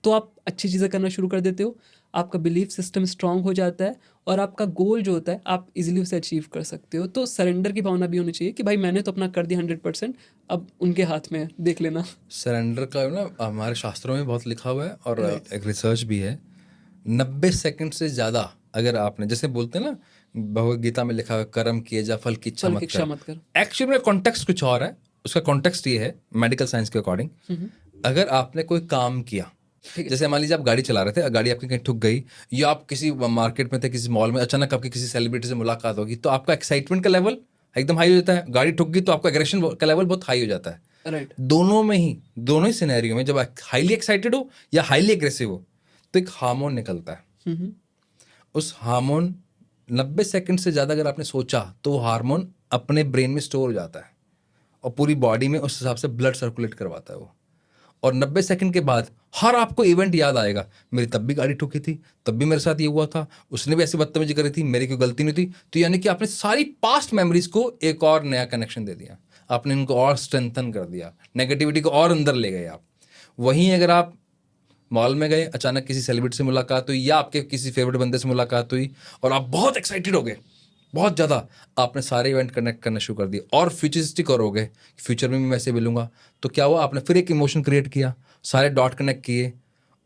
तो आप अच्छी चीज़ें करना शुरू कर देते हो, आपका बिलीफ सिस्टम स्ट्रांग हो जाता है और आपका गोल जो होता है आप इजीली उसे अचीव कर सकते हो। तो सरेंडर की भावना भी होनी चाहिए कि भाई मैंने तो अपना कर दिया 100%, अब उनके हाथ में है, देख लेना। सरेंडर का ना हमारे शास्त्रों में बहुत लिखा हुआ है, और एक रिसर्च भी है, 90 सेकंड से ज़्यादा अगर आपने, जैसे बोलते हैं ना भगवद गीता में लिखा हुआ कर्म किए जा फल की इच्छा फल मत की इच्छा कर, मत कर। एक्चुअली में कॉन्टेक्स्ट कुछ और है। उसका कॉन्टेक्स्ट ये है मेडिकल साइंस के अकॉर्डिंग, अगर आपने कोई काम किया, जैसे मान लीजिए आप गाड़ी चला रहे थे, गाड़ी आपकी कहीं ठुक गई, या आप किसी मार्केट में थे, किसी मॉल में, अचानक आपकी किसी सेलिब्रिटी से मुलाकात होगी, तो आपका एक्साइटमेंट का लेवल एकदम हाई हो जाता है। गाड़ी ठुक गई तो आपका एग्रेशन का लेवल बहुत हाई हो जाता है। राइट। दोनों ही सिनेरियो में जब आप हाईली एक्साइटेड हो या हाईली एग्रेसिव हो तो एक हार्मोन निकलता है। उस हार्मोन 90 सेकंड से ज़्यादा अगर आपने सोचा तो वो हार्मोन अपने ब्रेन में स्टोर हो जाता है और पूरी बॉडी में उस हिसाब से ब्लड सर्कुलेट करवाता है वो। और 90 सेकंड के बाद हर आपको इवेंट याद आएगा, मेरी तब भी गाड़ी ठुकी थी, तब भी मेरे साथ ये हुआ था, उसने भी ऐसी बदतमीजी करी थी, मेरी कोई गलती नहीं थी। तो यानी कि आपने सारी पास्ट मेमोरीज को एक और नया कनेक्शन दे दिया, आपने इनको और स्ट्रेंथन कर दिया, नेगेटिविटी को और अंदर ले गए आप। वहीं अगर आप मॉल में गए, अचानक किसी सेलिब्रिटी से मुलाकात हुई या आपके किसी फेवरेट बंदे से मुलाकात हुई और आप बहुत एक्साइटेड हो गए, बहुत ज़्यादा, आपने सारे इवेंट कनेक्ट करना शुरू कर दिए और फ्यूचरिस्टिक और हो गए, फ्यूचर में मैं वैसे मिलूंगा। तो क्या हुआ, आपने फिर एक इमोशन क्रिएट किया, सारे डॉट कनेक्ट किए,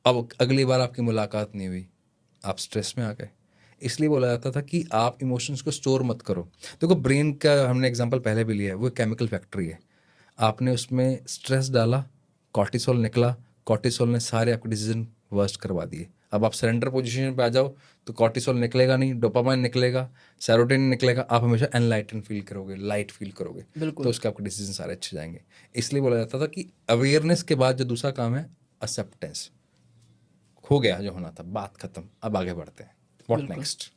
अब अगली बार आपकी मुलाकात नहीं हुई, आप स्ट्रेस में आ गए। इसलिए बोला जाता था कि आप इमोशंस को स्टोर मत करो। देखो ब्रेन का हमने एग्जांपल पहले भी लिया है, वो केमिकल फैक्ट्री है। आपने उसमें स्ट्रेस डाला, कॉर्टिसोल निकला, कॉर्टिसोल ने सारे आपके डिसीजन वर्स्ट करवा दिए। अब आप सरेंडर पोजीशन पे आ जाओ तो कॉर्टिसोल निकलेगा नहीं, डोपामाइन निकलेगा, सेरोटोनिन निकलेगा, आप हमेशा एनलाइटन फील करोगे, लाइट फील करोगे, तो उसके आपके डिसीजन सारे अच्छे जाएंगे। इसलिए बोला जाता था कि अवेयरनेस के बाद जो दूसरा काम है एक्सेप्टेंस, हो गया जो होना था, बात खत्म, अब आगे बढ़ते हैं, what next.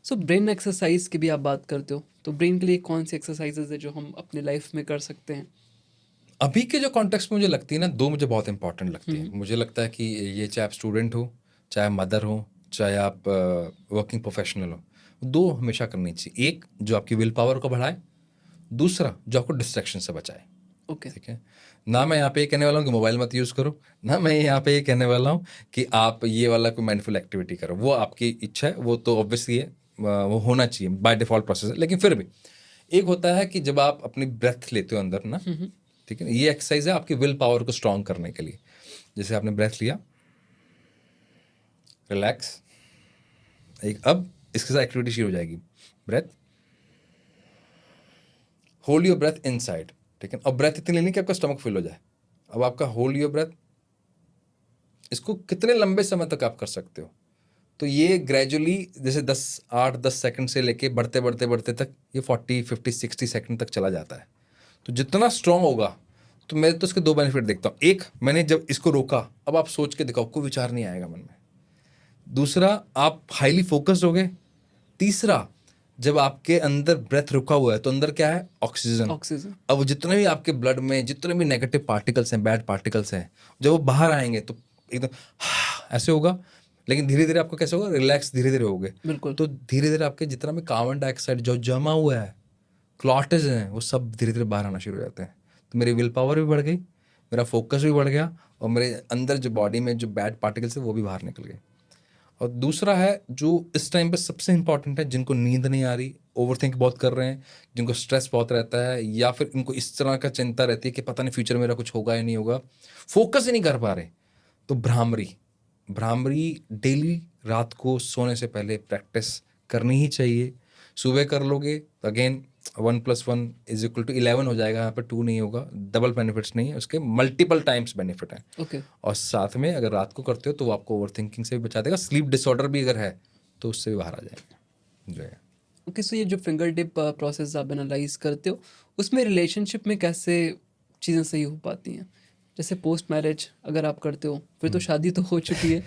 So brain exercise की भी आप बात करते हो, तो ब्रेन के लिए कौन सी एक्सरसाइजेज है जो हम अपने लाइफ में कर सकते हैं? अभी के जो कॉन्टेक्स्ट में मुझे लगती है ना, दो मुझे बहुत इंपॉर्टेंट लगती है। मुझे लगता है कि ये चाहे आप स्टूडेंट हो, चाहे मदर हो, चाहे आप वर्किंग प्रोफेशनल हो, दो हमेशा करनी चाहिए। एक जो आपकी विल पावर को बढ़ाए, दूसरा जो आपको डिस्ट्रैक्शन से बचाए। ओके। ठीक है ना, मैं यहाँ पे ये कहने वाला हूँ कि मोबाइल मत यूज़ करो ना, मैं यहाँ पे ये कहने वाला हूँ कि आप ये वाला कोई माइंडफुल एक्टिविटी करो, वो आपकी इच्छा है, वो तो ऑब्वियसली है, वो होना चाहिए बाय डिफॉल्ट प्रोसेस है। लेकिन फिर भी एक होता है कि जब आप अपनी ब्रेथ लेते हो अंदर ना, ठीक है, ये एक्सरसाइज है आपकी विल पावर को स्ट्रॉन्ग करने के लिए। जैसे आपने ब्रेथ लिया, रिलैक्स, एक अब इसके साथ एक्टिविटी शुरू हो जाएगी, breath, hold your breath inside, ठीक है, और ब्रेथ इतनी लेनी कि आपका स्टमक फिल हो जाए। अब आपका होल्ड योर ब्रेथ, इसको कितने लंबे समय तक आप कर सकते हो, तो ये ग्रेजुअली जैसे 8-10 सेकंड से लेके बढ़ते बढ़ते बढ़ते तक ये 40, 50, 60 सेकंड तक चला जाता है। तो जितना स्ट्रांग होगा, तो मैं तो इसके दो बेनिफिट देखता हूँ। एक, मैंने जब इसको रोका, अब आप सोच के दिखाओ, कोई विचार नहीं आएगा मन में। दूसरा, आप हाईली फोकस्ड हो गए। तीसरा, जब आपके अंदर ब्रेथ रुका हुआ है तो अंदर क्या है, ऑक्सीजन। अब वो जितने भी आपके ब्लड में जितने भी नेगेटिव पार्टिकल्स हैं, बैड पार्टिकल्स हैं, जब वो बाहर आएंगे तो एकदम ऐसे होगा। लेकिन धीरे धीरे आपको कैसे होगा, रिलैक्स धीरे धीरे होगे। बिल्कुल। तो धीरे धीरे आपके जितना भी कार्बन डाइऑक्साइड जो जमा हुआ है, क्लॉटेज हैं, वो सब धीरे धीरे बाहर आना शुरू हो जाते हैं। तो मेरी विल पावर भी बढ़ गई, मेरा फोकस भी बढ़ गया, और मेरे अंदर जो बॉडी में जो बैड पार्टिकल्स है वो भी बाहर निकल गए। और दूसरा है जो इस टाइम पे सबसे इंपॉर्टेंट है, जिनको नींद नहीं आ रही, ओवरथिंक बहुत कर रहे हैं, जिनको स्ट्रेस बहुत रहता है, या फिर इनको इस तरह का चिंता रहती है कि पता नहीं फ्यूचर मेरा कुछ होगा या नहीं होगा, फोकस ही नहीं कर पा रहे, तो भ्रामरी डेली रात को सोने से पहले प्रैक्टिस करनी ही चाहिए। सुबह कर लोगे तो अगेन 1+1=11 हो जाएगा, यहाँ पे 2 नहीं होगा, डबल बेनिफिट्स नहीं है, उसके मल्टीपल टाइम्स बेनिफिट है। ओके। और साथ में अगर रात को करते हो तो वो आपको ओवर थिंकिंग से भी बचा देगा, स्लीप डिसऑर्डर भी अगर है तो उससे भी बाहर आ जाएंगे जो है। ओके, सो ये जो फिंगर टिप प्रोसेस आप एनालाइज करते हो, उसमें रिलेशनशिप में कैसे चीज़ें सही हो पाती हैं? जैसे पोस्ट मैरिज अगर आप करते हो, फिर तो शादी तो हो चुकी है,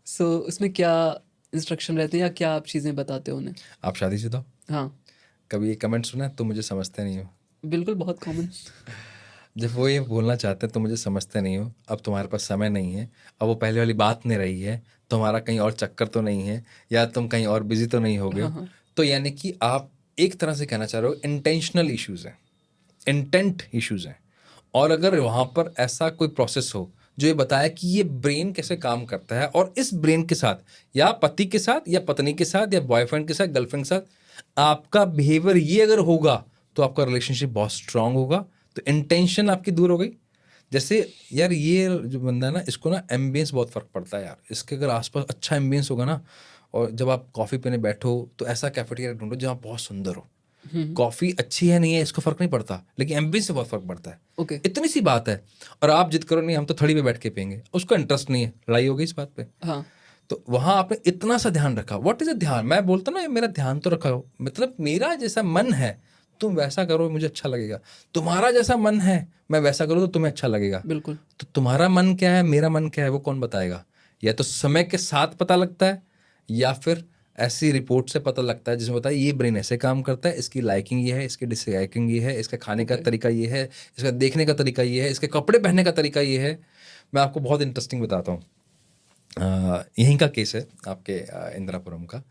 सो उसमें क्या इंस्ट्रक्शन रहते हैं या क्या आप चीज़ें बताते हो उन्हें? आप शादीशुदा हो? हाँ। कभी ये कमेंट सुना है, तो मुझे समझते नहीं हो। बिल्कुल, बहुत कॉमन। जब वो ये बोलना चाहते हैं तो मुझे समझते नहीं हो, अब तुम्हारे पास समय नहीं है, अब वो पहले वाली बात नहीं रही है, तुम्हारा कहीं और चक्कर तो नहीं है, या तुम कहीं और बिजी तो नहीं हो गए हो। तो यानी कि आप एक तरह से कहना चाह रहे हो इंटेंशनल इश्यूज़ हैं, इंटेंट इश्यूज़ हैं। और अगर वहाँ पर ऐसा कोई प्रोसेस हो जो ये बताया कि ये ब्रेन कैसे काम करता है, और इस ब्रेन के साथ या पति के साथ या पत्नी के साथ या बॉयफ्रेंड के साथ, गर्लफ्रेंड के साथ आपका बिहेवियर ये अगर होगा, तो आपका रिलेशनशिप बहुत स्ट्रांग होगा। तो इंटेंशन आपकी दूर हो गई। जैसे यार ये जो बंदा है ना, इसको ना एम्बियंस बहुत फ़र्क पड़ता है यार, इसके अगर आसपास अच्छा एम्बियंस होगा ना, और जब आप कॉफ़ी पीने बैठो तो ऐसा कैफेटेरिया ढूंढो जहाँ बहुत सुंदर हो। कॉफ़ी अच्छी है नहीं है इसको फ़र्क नहीं पड़ता, लेकिन एम्बियंस से बहुत फ़र्क पड़ता है। ओके। इतनी सी बात है। और आप जिद करो नहीं हम तो थड़ी पे बैठ के पियेंगे, उसका इंटरेस्ट नहीं है, लड़ाई हो गई इस बात पे। हाँ। तो वहाँ आपने इतना सा ध्यान रखा। व्हाट इज़ अ ध्यान? मैं बोलता ना, मेरा ध्यान तो रखा हो, मतलब मेरा जैसा मन है तुम वैसा करो मुझे अच्छा लगेगा, तुम्हारा जैसा मन है मैं वैसा करूँ तो तुम्हें अच्छा लगेगा। बिल्कुल। तो तुम्हारा मन क्या है मेरा मन क्या है वो कौन बताएगा? या तो समय के साथ पता लगता है, या फिर ऐसी रिपोर्ट से पता लगता है जिसमें बताया ये ब्रेन ऐसे काम करता है, इसकी लाइकिंग ये है, इसकी डिसलाइकिंग ये है, इसका खाने का तरीका ये है, इसका देखने का तरीका ये है, इसके कपड़े पहनने का तरीका ये है। मैं आपको बहुत इंटरेस्टिंग बताता हूँ। यहीं का केस है आपके इंदिरापुरम का।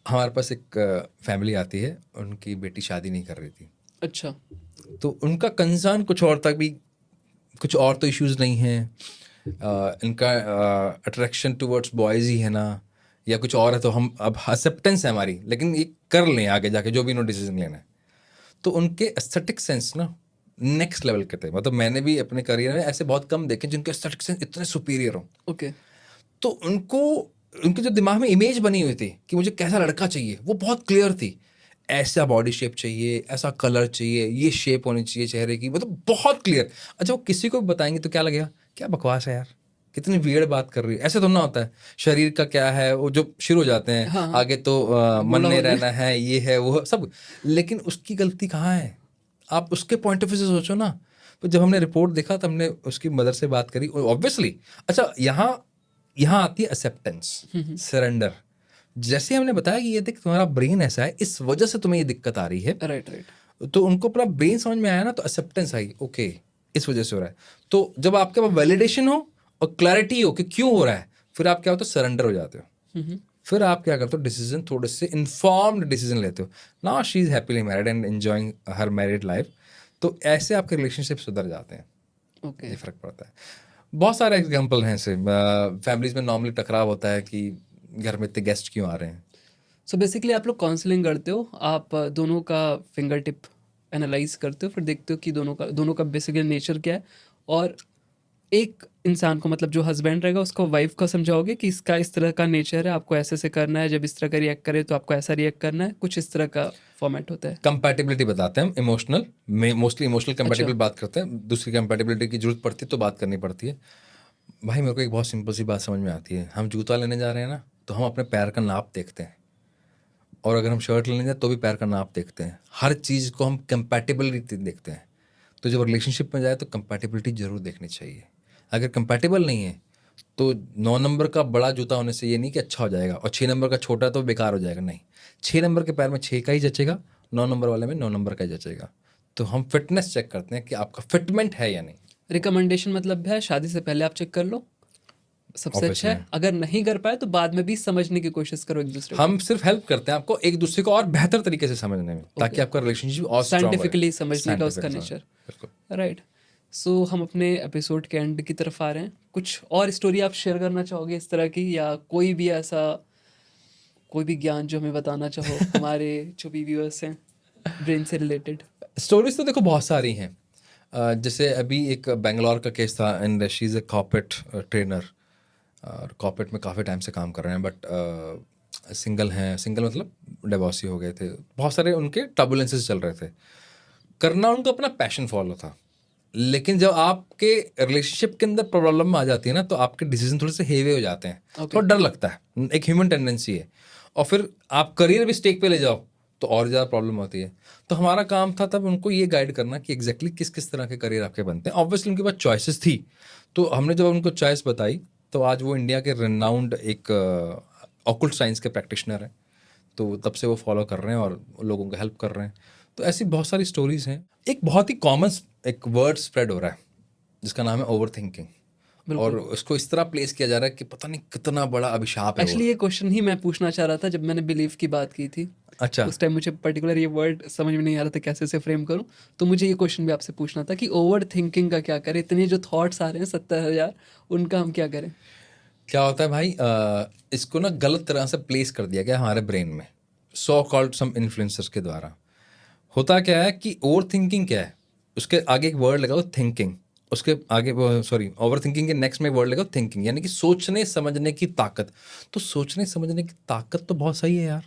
हमारे पास एक फैमिली आती है, उनकी बेटी शादी नहीं कर रही थी। अच्छा। तो उनका कंसर्न कुछ और तक भी, कुछ और तो इश्यूज नहीं हैं, इनका अट्रैक्शन टुवर्ड्स बॉयज़ ही है ना, या कुछ और है, तो हम अब एक्सेप्टेंस है हमारी, लेकिन ये कर लें आगे जाके जो भी इन्होंने डिसीजन लेना है। तो उनके एस्थेटिक सेंस ना नेक्स्ट लेवल के थे। मतलब मैंने भी अपने करियर में ऐसे बहुत कम देखे जिनके एस्थेटिक सेंस इतने सुपीरियर हों। ओके। तो उनको, उनके जो दिमाग में इमेज बनी हुई थी कि मुझे कैसा लड़का चाहिए वो बहुत क्लियर थी। ऐसा बॉडी शेप चाहिए, ऐसा कलर चाहिए, ये शेप होनी चाहिए चेहरे की, मतलब बहुत क्लियर। अच्छा, वो किसी को भी बताएंगे तो क्या लगेगा, क्या बकवास है यार, कितनी वियर्ड बात कर रही है, ऐसे तो ना होता है। शरीर का क्या है वो जो शुरू हो जाते हैं, हाँ, हाँ। आगे तो मन बोला नहीं हो गया। रहना है, ये है वो सब। लेकिन उसकी गलती कहाँ है? आप उसके पॉइंट ऑफ व्यू से सोचो ना। तो जब हमने रिपोर्ट देखा तो हमने उसकी मदर से बात करी, ऑब्वियसली। अच्छा, यहाँ आती है एक्सेप्टेंस, सरेंडर। जैसे हमने बताया कि ये देख तुम्हारा ब्रेन ऐसा है, इस वजह से तुम्हें ये दिक्कत आ रही है, राइट, राइट। तो उनको अपना ब्रेन समझ में आया ना, तो एक्सेप्टेंस आई, ओके इस वजह से हो रहा है। तो जब आपके पास वैलिडेशन हो और क्लैरिटी हो कि क्यों हो रहा है, फिर आप क्या होते हो, सरेंडर हो जाते हो। फिर आप क्या करते हो, डिसीजन थोड़े से इन्फॉर्म्ड डिसीजन लेते हो। Now she is happily married and enjoying her married life. तो ऐसे आपके रिलेशनशिप सुधर जाते हैं, ओके। ये फर्क पड़ता है। बहुत सारे एग्जाम्पल हैं ऐसे। फैमिलीज में नॉर्मली टकराव होता है कि घर में इतने गेस्ट क्यों आ रहे हैं। सो बेसिकली आप लोग काउंसलिंग करते हो, आप दोनों का फिंगर टिप एनालाइज करते हो, फिर देखते हो कि दोनों का बेसिकली नेचर क्या है, और एक इंसान को, मतलब जो हस्बैंड रहेगा उसको वाइफ को समझाओगे कि इसका इस तरह का नेचर है, आपको ऐसे से करना है, जब इस तरह का रिएक्ट करे तो आपको ऐसा रिएक्ट करना है, कुछ इस तरह का फॉर्मेट होता है। कंपैटिबिलिटी बताते हैं हम, इमोशनल में मोस्टली इमोशनल कंपैटिबल अच्छा। बात करते हैं। दूसरी कंपैटिबिलिटी की जरूरत पड़ती है तो बात करनी पड़ती है। भाई मेरे को एक बहुत सिंपल सी बात समझ में आती है। हम जूता लेने जा रहे हैं ना, तो हम अपने पैर का नाप देखते हैं, और अगर हम शर्ट लेने जाए तो भी पैर का नाप देखते हैं। हर चीज़ को हम कंपैटिबिलिटी देखते हैं। तो जब रिलेशनशिप में जाए तो कंपैटिबिलिटी जरूर देखनी चाहिए। अगर कंपैटिबल नहीं है तो 9 नंबर का बड़ा जूता होने से ये नहीं कि अच्छा हो जाएगा, और 6 नंबर का छोटा तो बेकार हो जाएगा, नहीं। 6 नंबर के पैर में 6 का ही जचेगा, 9 नंबर वाले में 9 नंबर का ही जचेगा। तो हम फिटनेस चेक करते हैं कि आपका फिटमेंट है या नहीं। रिकमेंडेशन मतलब है शादी से पहले आप चेक कर लो, सबसे ऑफिस अच्छा है। में अगर नहीं कर पाए तो बाद में भी समझने की कोशिश करो एक दूसरे को। हम सिर्फ हेल्प करते हैं आपको एक दूसरे को और बेहतर तरीके से समझने में, ताकि ओके। आपका रिलेशनशिप और स्ट्रांग हो। साइंटिफिकली समझने का उसका साइंटिफिक, नेचर। बिल्कुल। राइट। सो हम अपने एपिसोड के एंड की तरफ आ रहे हैं। कुछ और स्टोरी आप शेयर करना चाहोगे इस तरह की, या कोई भी ऐसा, कोई भी ज्ञान जो हमें बताना चाहो हमारे जो भी व्यूअर्स हैं ब्रेन से रिलेटेड? स्टोरीज तो देखो बहुत सारी हैं। जैसे अभी एक बेंगलोर का केस था, and she is a corporate trainer, और कॉर्पोरेट में काफ़ी टाइम से काम कर रहे हैं, बट सिंगल हैं। सिंगल मतलब डिवोर्सी हो गए थे, बहुत सारे उनके टर्बुलेंसेस चल रहे थे। करना उनको अपना पैशन फॉलो था, लेकिन जब आपके रिलेशनशिप के अंदर प्रॉब्लम आ जाती है ना, तो आपके डिसीजन थोड़े से हेवे हो जाते हैं। थोड़ा डर लगता है, एक ह्यूमन टेंडेंसी है। और फिर आप करियर भी स्टेक पे ले जाओ तो और ज़्यादा प्रॉब्लम होती है। तो हमारा काम था तब उनको ये गाइड करना कि एग्जैक्टली किस किस तरह के करियर आपके बनते हैं। ऑब्वियसली उनके पास चॉइसेस थी, तो हमने जब उनको चॉइस बताई तो आज वो इंडिया के रेनाउंड एक ऑकल्ट साइंस के प्रैक्टिशनर हैं। तो तब से वो फॉलो कर रहे हैं और लोगों को हेल्प कर रहे हैं। तो ऐसी बहुत सारी स्टोरीज हैं। एक बहुत ही कॉमन एक वर्ड स्प्रेड हो रहा है जिसका नाम है ओवर थिंकिंग, और उसको इस तरह प्लेस किया जा रहा है कि पता नहीं कितना बड़ा अभिशाप है एक्चुअली ये क्वेश्चन ही मैं पूछना चाह रहा था जब मैंने बिलीव की बात की थी। अच्छा, उस टाइम मुझे पर्टिकुलर ये वर्ड समझ में नहीं आ रहा था कैसे से फ्रेम करूं, तो मुझे ये क्वेश्चन भी आपसे पूछना था कि ओवर थिंकिंग का क्या करें, इतने जो थॉट्स आ रहे हैं 70,000, उनका हम क्या करें? क्या होता है भाई, इसको ना गलत तरह से प्लेस कर दिया गया हमारे ब्रेन में, सो कॉल्ड सम इन्फ्लुएंसर्स के द्वारा। होता क्या है कि ओवर थिंकिंग क्या है, उसके आगे एक वर्ड लगाओ थिंकिंग, उसके आगे सॉरी ओवर थिंकिंग के नेक्स्ट में वर्ड लगाओ थिंकिंग, यानी कि सोचने समझने की ताकत। तो सोचने समझने की ताकत तो बहुत सही है यार,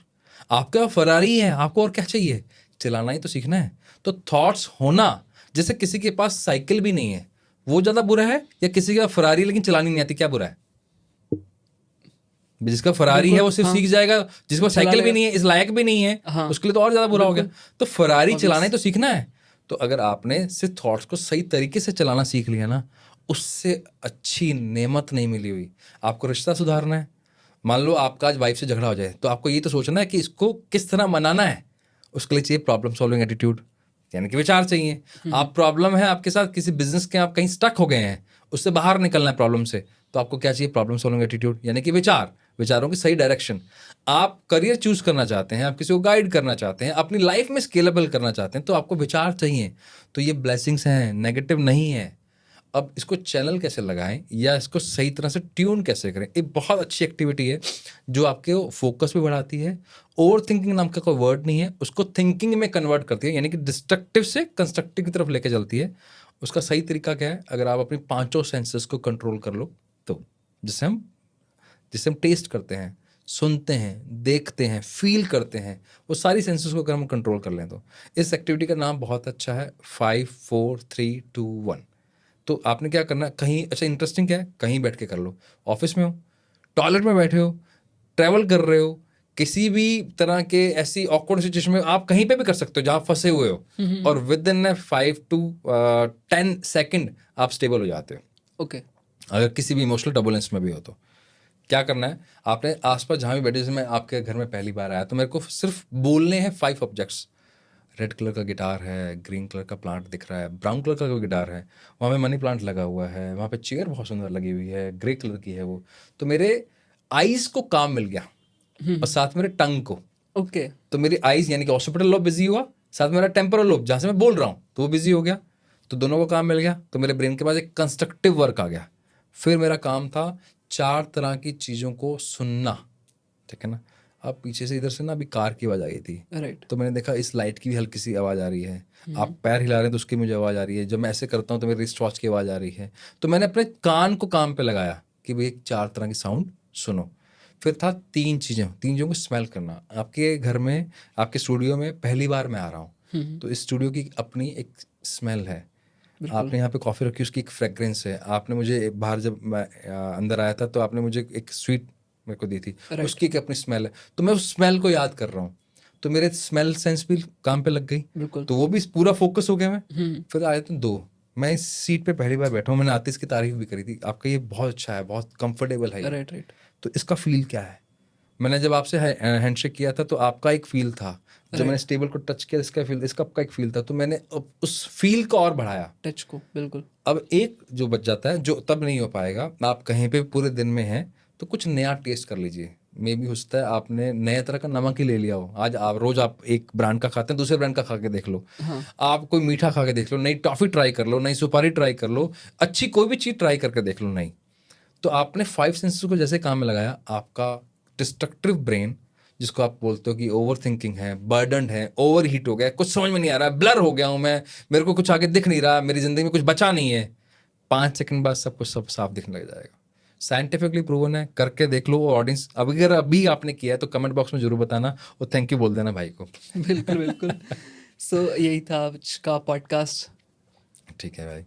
आपका फरारी है, आपको और क्या चाहिए, चलाना ही तो सीखना है। तो थॉट्स होना, जैसे किसी के पास साइकिल भी नहीं है, वो ज़्यादा बुरा है, या किसी का फरारी लेकिन चलानी नहीं आती, क्या बुरा है? जिसका फरारी है वो सिर्फ हाँ। सीख जाएगा, जिसको चला साइकिल भी लेगा। नहीं है, इस लायक भी नहीं है, हाँ। उसके लिए तो और ज्यादा बुरा हो गया। तो फरारी Obvious। चलाना ही तो सीखना है। तो अगर आपने सिर्फ थॉट्स को सही तरीके से चलाना सीख लिया ना, उससे अच्छी नेमत नहीं मिली हुई। आपको रिश्ता सुधारना है, मान लो आपका आज वाइफ से झगड़ा हो जाए, तो आपको ये तो सोचना है कि इसको किस तरह मनाना है। उसके लिए चाहिए प्रॉब्लम सॉल्विंग एटीट्यूड, यानी कि विचार चाहिए। आप प्रॉब्लम है आपके साथ किसी बिजनेस के, आप कहीं स्टक हो गए हैं, उससे बाहर निकलना है प्रॉब्लम से, तो आपको क्या चाहिए? प्रॉब्लम सॉल्विंग एटीट्यूड, यानी कि विचारों की सही डायरेक्शन। आप करियर चूज करना चाहते हैं, आप किसी को गाइड करना चाहते हैं, अपनी लाइफ में स्केलेबल करना चाहते हैं, तो आपको विचार चाहिए। तो ये ब्लेसिंग्स हैं, नेगेटिव नहीं है। अब इसको चैनल कैसे लगाएं या इसको सही तरह से ट्यून कैसे करें, एक बहुत अच्छी एक्टिविटी है जो आपके फोकस भी बढ़ाती है। ओवर थिंकिंग नाम का कोई वर्ड नहीं है, उसको थिंकिंग में कन्वर्ट करती है, यानी कि डिस्ट्रक्टिव से कंस्ट्रक्टिव की तरफ लेके चलती है। उसका सही तरीका क्या है? अगर आप अपनी 5 सेंसेस को कंट्रोल कर लो, तो जिससे हम टेस्ट करते हैं, सुनते हैं, देखते हैं, फील करते हैं, वो सारी सेंसेस को अगर हम कंट्रोल कर लें, तो इस एक्टिविटी का नाम बहुत अच्छा है 5 4 3 2 1। तो आपने क्या करना है, कहीं, अच्छा इंटरेस्टिंग क्या है, कहीं बैठ के कर लो, ऑफिस में हो, टॉयलेट में बैठे हो, ट्रैवल कर रहे हो, किसी भी तरह के ऐसी ऑकवर्ड सिचुएशन में आप कहीं पे भी कर सकते हो जहाँ फंसे हुए हो, और विद इन 5 to 10 सेकेंड आप स्टेबल हो जाते हो। ओके। अगर किसी भी इमोशनल टर्बुलेंस में भी हो तो क्या करना है, आपने आसपास जहाँ भी बैठे, जैसे मैं आपके घर में पहली बार आया तो मेरे को सिर्फ बोलने हैं 5 ऑब्जेक्ट्स। रेड कलर का गिटार है, ग्रीन कलर का प्लांट दिख रहा है, ब्राउन कलर का गिटार है, वहाँ पे मनी प्लांट लगा हुआ है, वहाँ पे चेयर बहुत सुंदर लगी हुई है, ग्रे कलर की है वो। तो मेरे आईज को काम मिल गया और साथ मेरे टंग को। ओके। तो मेरी आईज यानी कि ऑक्सीपिटल लोब बिजी हुआ, साथ में मेरा टेम्पोरल लोब जहाँ से मैं बोल रहा हूँ तो वो बिजी हो गया, तो दोनों को काम मिल गया। तो मेरे ब्रेन के पास एक कंस्ट्रक्टिव वर्क आ गया। फिर मेरा काम था 4 तरह की चीज़ों को सुनना, ठीक है ना। अब पीछे से इधर से ना अभी कार की आवाज़ आ गई थी, राइट। तो मैंने देखा इस लाइट की भी हल्की सी आवाज़ आ रही है। आप पैर हिला रहे हैं तो उसकी मुझे आवाज़ आ रही है, जब मैं ऐसे करता हूँ तो मेरी रिस्ट वॉच की आवाज़ आ रही है। तो मैंने अपने कान को काम पे लगाया कि भाई 4 तरह की साउंड सुनो। फिर था 3 चीज़ों को स्मेल करना। आपके घर में, आपके स्टूडियो में पहली बार मैं आ रहा हूँ, तो इस स्टूडियो की अपनी एक स्मेल है। आपने यहाँ पे कॉफ़ी रखी, उसकी एक फ्रेग्रेंस है। आपने मुझे बाहर जब मैं अंदर आया था तो आपने मुझे एक स्वीट मेरे को दी थी, उसकी एक अपनी स्मेल है। तो मैं उस स्मेल को याद कर रहा हूँ, तो मेरे स्मेल सेंस भी काम पे लग गई, बिल्कुल। तो वो भी पूरा फोकस हो गया मैं। फिर आए तो 2, मैं इस सीट पे पहली बार बैठा हूँ, मैंने आतिश की तारीफ भी करी थी, आपका ये बहुत अच्छा है, बहुत कंफर्टेबल है ये। राइट। राइट। तो इसका फील क्या है? मैंने जब आपसे हैंडशेक किया था तो आपका एक फील था, जब मैंने स्टेबल को टच किया इसका फील, इसका आपका एक फील था, तो मैंने उस फील को और बढ़ाया, टच को। बिल्कुल। अब एक जो बच जाता है जो तब नहीं हो पाएगा, आप कहीं पे पूरे दिन में हैं तो कुछ नया टेस्ट कर लीजिए। मे भी हो सकता है आपने नए तरह का नमक ही ले लिया हो, आज आप रोज आप एक ब्रांड का खाते हैं, दूसरे ब्रांड का खा के देख लो। आप कोई मीठा खा के देख लो, नई टॉफी ट्राई कर लो, नई सुपारी ट्राई कर लो, अच्छी कोई भी चीज़ ट्राई करके देख लो। नहीं तो आपने 5 सेंसेस को जैसे काम में लगाया, आपका डिस्ट्रक्टिव ब्रेन, जिसको आप बोलते हो कि ओवर थिंकिंग है, बर्डन है, ओवर हीट हो गया, कुछ समझ में नहीं आ रहा है, ब्लर हो गया हूँ मैं, मेरे को कुछ आगे दिख नहीं रहा, मेरी जिंदगी में कुछ बचा नहीं है, 5 सेकंड बाद सब कुछ सब साफ दिखने लग जाएगा। साइंटिफिकली प्रूवन है, करके देख लो। ऑडियंस अब अगर अभी आपने किया है तो कमेंट बॉक्स में जरूर बताना और थैंक यू बोल देना भाई को। बिल्कुल बिल्कुल। सो यही था आज का पॉडकास्ट। ठीक है भाई।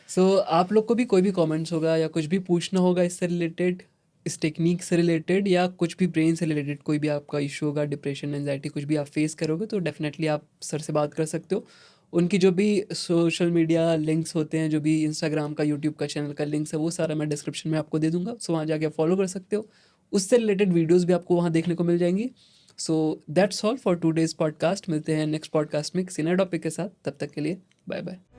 सो आप लोग को भी कोई भी कमेंट्स होगा या कुछ भी पूछना होगा इससे रिलेटेड, इस टेक्निक से रिलेटेड, या कुछ भी ब्रेन से रिलेटेड कोई भी आपका इशू होगा, डिप्रेशन, एंजाइटी, कुछ भी आप फेस करोगे, तो डेफिनेटली आप सर से बात कर सकते हो। उनकी जो भी सोशल मीडिया लिंक्स होते हैं, जो भी इंस्टाग्राम का, यूट्यूब का चैनल का लिंक्स है, वो सारा मैं डिस्क्रिप्शन में आपको दे दूंगा। सो वहाँ जाके आप फॉलो कर सकते हो, उससे रिलेटेड वीडियोज़ भी आपको वहाँ देखने को मिल जाएंगी। So that's all for two days podcast. मिलते हैं नेक्स्ट पॉडकास्ट में किसी नए टॉपिक के साथ, तब तक के लिए बाय बाय।